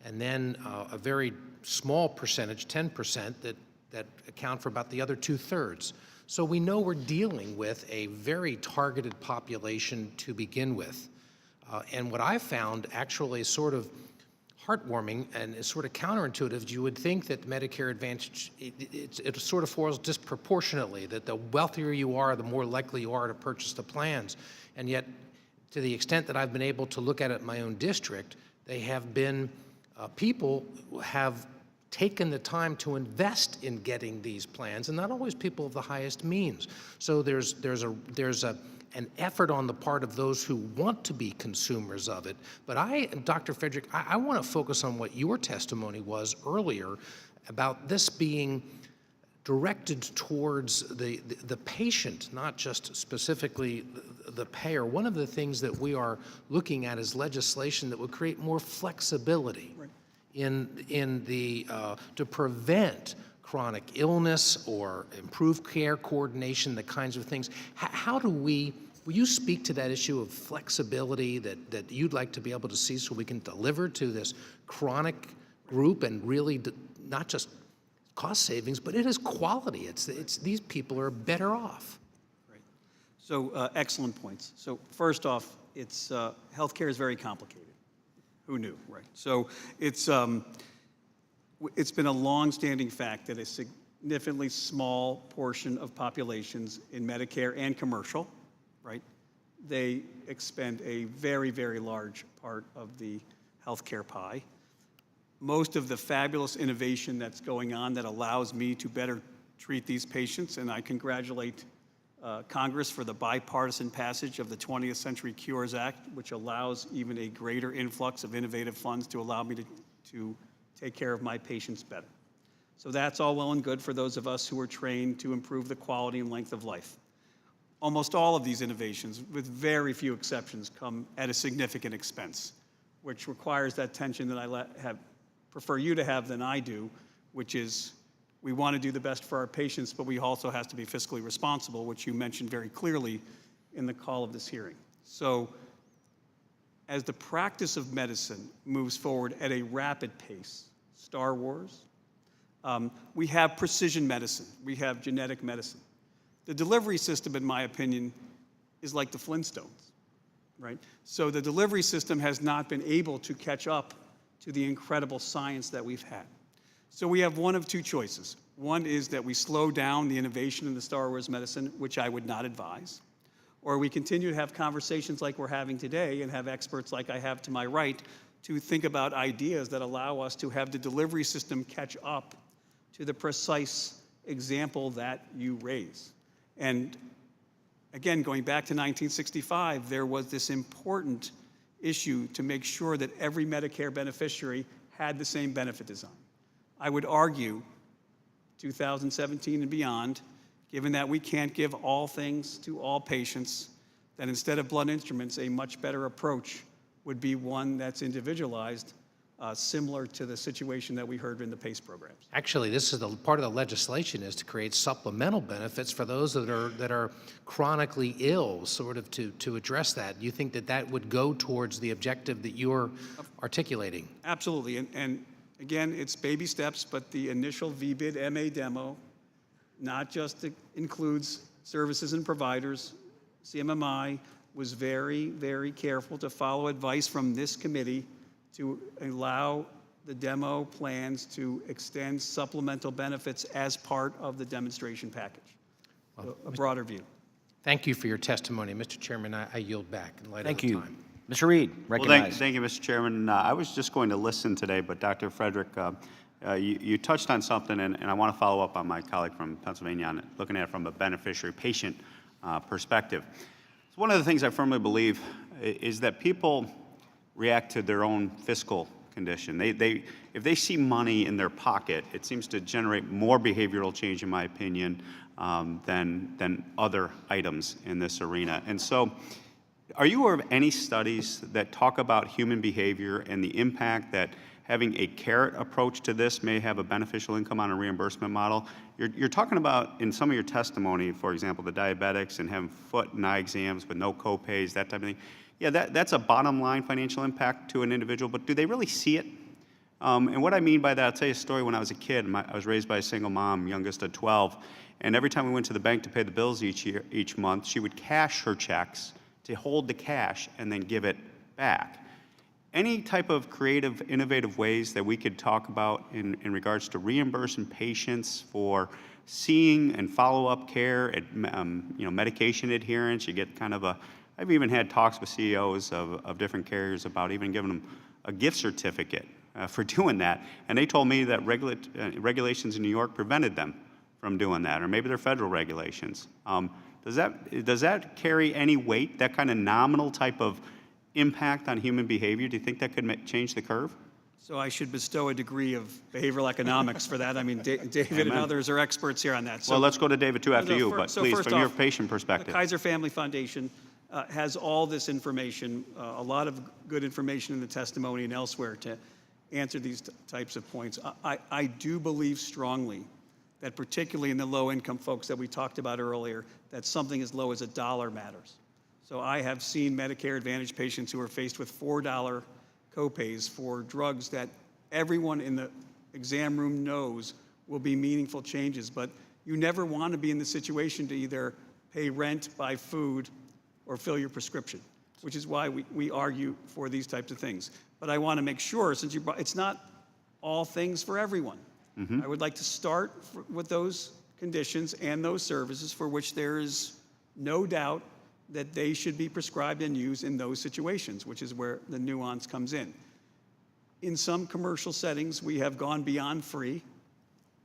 and then a very small percentage, 10%, that account for about the other 2/3. So we know we're dealing with a very targeted population to begin with. And what I found actually is sort of heartwarming and is sort of counterintuitive. You would think that Medicare Advantage, it sort of falls disproportionately, that the wealthier you are, the more likely you are to purchase the plans. And yet, to the extent that I've been able to look at it in my own district, they have been, people who have taken the time to invest in getting these plans, and not always people of the highest means. So there's a an effort on the part of those who want to be consumers of it. But Dr. Frederick, I want to focus on what your testimony was earlier about this being directed towards the patient, not just specifically the payer. One of the things that we are looking at is legislation that would create more flexibility in the to prevent chronic illness or improve care coordination, the kinds of things. How do will you speak to that issue of flexibility that you'd like to be able to see so we can deliver to this chronic group and really not just cost savings, but it is quality. It's these people are better off.
Right. So excellent points. So first off, it's healthcare is very complicated. Who knew, right? So it's been a long-standing fact that a significantly small portion of populations in Medicare and commercial, right, they expend a very, very large part of the healthcare pie. Most of the fabulous innovation that's going on that allows me to better treat these patients, and I congratulate Congress for the bipartisan passage of the 20th Century Cures Act, which allows even a greater influx of innovative funds to allow me to take care of my patients better. So that's all well and good for those of us who are trained to improve the quality and length of life. Almost all of these innovations, with very few exceptions, come at a significant expense, which requires that tension that I prefer you to have than I do, which is we want to do the best for our patients, but we also have to be fiscally responsible, which you mentioned very clearly in the call of this hearing. So as the practice of medicine moves forward at a rapid pace, Star Wars, we have precision medicine, we have genetic medicine. The delivery system, in my opinion, is like the Flintstones, right? So the delivery system has not been able to catch up to the incredible science that we've had. So we have one of two choices. One is that we slow down the innovation in the Star Wars medicine, which I would not advise, or we continue to have conversations like we're having today and have experts like I have to my right to think about ideas that allow us to have the delivery system catch up to the precise example that you raise. And again, going back to 1965, there was this important issue to make sure that every Medicare beneficiary had the same benefit design. I would argue, 2017 and beyond, given that we can't give all things to all patients, that instead of blunt instruments, a much better approach would be one that's individualized, similar to the situation that we heard in the PACE programs.
Actually, this is part of the legislation is to create supplemental benefits for those that are chronically ill, sort of to address that. Do you think that would go towards the objective that you're articulating?
Absolutely, and again, it's baby steps, but the initial VBID MA demo not just includes services and providers. CMMI was very, very careful to follow advice from this committee to allow the demo plans to extend supplemental benefits as part of the demonstration package. So a broader view.
Thank you for your testimony. Mr. Chairman, I yield back in light of the time.
Mr. Reed, recognized.
Thank you, Mr. Chairman. I was just going to listen today, but Dr. Frederick, you touched on something, and I want to follow up on my colleague from Pennsylvania on it, looking at it from a beneficiary-patient perspective. So one of the things I firmly believe is that people react to their own fiscal condition. If they see money in their pocket, it seems to generate more behavioral change, in my opinion, than other items in this arena. And so, are you aware of any studies that talk about human behavior and the impact that having a carrot approach to this may have a beneficial income on a reimbursement model? You're talking about, in some of your testimony, for example, the diabetics and having foot and eye exams with no co-pays, that type of thing. Yeah, that's a bottom line financial impact to an individual, but do they really see it? And what I mean by that, I'll tell you a story. When I was a kid, I was raised by a single mom, youngest of 12, and every time we went to the bank to pay the bills each month, she would cash her checks to hold the cash and then give it back. Any type of creative, innovative ways that we could talk about in regards to reimbursing patients for seeing and follow-up care, medication adherence? You get kind of I've even had talks with CEOs of different carriers about even giving them a gift certificate for doing that. And they told me that regulations in New York prevented them from doing that, or maybe they're federal regulations.
Does that carry any weight, that kind of nominal type of impact on human behavior? Do you think that could change the curve?
So I should bestow a degree of behavioral economics for that. I mean, David and
Amen.
others are experts here on that. So,
Well, let's go to David too after you, but
so
please,
first
from your
off,
patient perspective.
The Kaiser Family Foundation has all this information, a lot of good information in the testimony and elsewhere to answer these types of points. I do believe strongly that particularly in the low-income folks that we talked about earlier, that something as low as $1 matters. So I have seen Medicare Advantage patients who are faced with $4 copays for drugs that everyone in the exam room knows will be meaningful changes, but you never want to be in the situation to either pay rent, buy food, or fill your prescription, which is why we argue for these types of things. But I want to make sure, since you brought, it's not all things for everyone. I would like to start with those conditions and those services for which there is no doubt that they should be prescribed and used in those situations, which is where the nuance comes in. In some commercial settings, we have gone beyond free,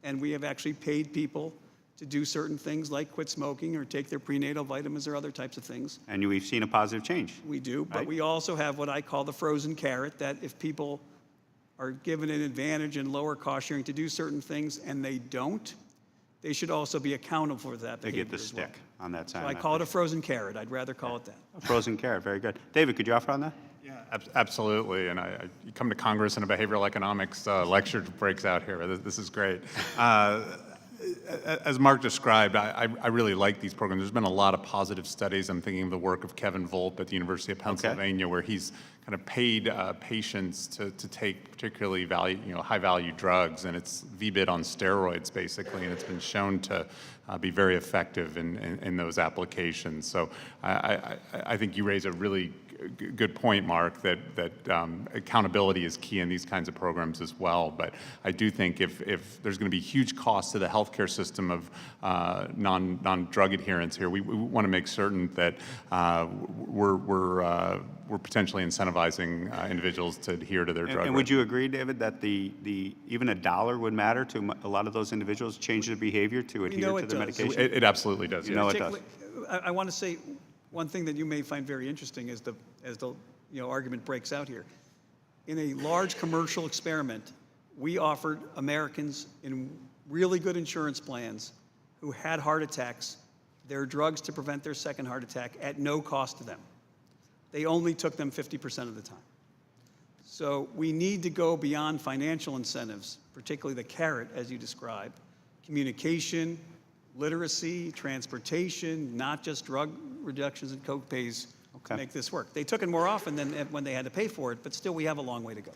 and we have actually paid people to do certain things like quit smoking or take their prenatal vitamins or other types of things.
And we've seen a positive change.
We do, but
right?
we also have what I call the frozen carrot, that if people are given an advantage in lower cost sharing to do certain things and they don't, they should also be accountable for that
They
behavior
get the
as well.
stick on that side.
So I call it a frozen carrot. I'd rather call it that.
A frozen carrot, very good. David, could you offer on that?
Yeah, absolutely. And you come to Congress and a behavioral economics lecture breaks out here. This is great. As Mark described, I really like these programs. There's been a lot of positive studies. I'm thinking of the work of Kevin Volpe at the University of Pennsylvania, where he's kind of paid patients to take particularly high-value drugs, and it's VBID on steroids, basically, and it's been shown to be very effective in those applications. So I think you raise a really good point, Mark, that accountability is key in these kinds of programs as well. But I do think if there's going to be huge costs to the healthcare system of non-drug adherence here, we want to make certain that we're potentially incentivizing individuals to adhere to their drug.
And would you agree, David, that even $1 would matter to a lot of those individuals, change their behavior to adhere to the medication?
It absolutely does.
You know it does.
I want to say one thing that you may find very interesting as the argument breaks out here. In a large commercial experiment, we offered Americans in really good insurance plans who had heart attacks their drugs to prevent their second heart attack at no cost to them. They only took them 50% of the time. So we need to go beyond financial incentives, particularly the carrot, as you described, communication, literacy, transportation, not just drug reductions and co-pays to make this work. They took it more often than when they had to pay for it, but still we have a long way to go.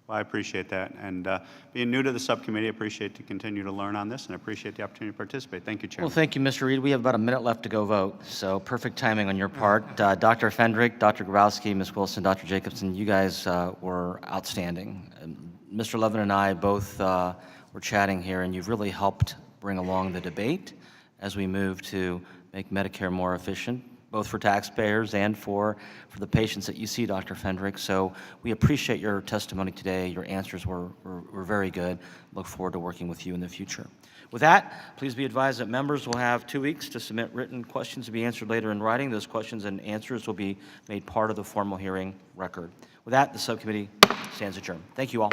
Well, I appreciate that. And being new to the subcommittee, I appreciate to continue to learn on this, and I appreciate the opportunity to participate. Thank you, Chairman.
Well, thank you, Mr. Reed. We have about a minute left to go vote, so perfect timing on your part. Dr. Fendrick, Dr. Grabowski, Ms. Wilson, Dr. Jacobson, you guys were outstanding. Mr. Levin and I both were chatting here, and you've really helped bring along the debate as we move to make Medicare more efficient, both for taxpayers and for the patients that you see, Dr. Fendrick. So we appreciate your testimony today. Your answers were very good. Look forward to working with you in the future. With that, please be advised that members will have 2 weeks to submit written questions to be answered later in writing. Those questions and answers will be made part of the formal hearing record. With that, the subcommittee stands adjourned. Thank you all.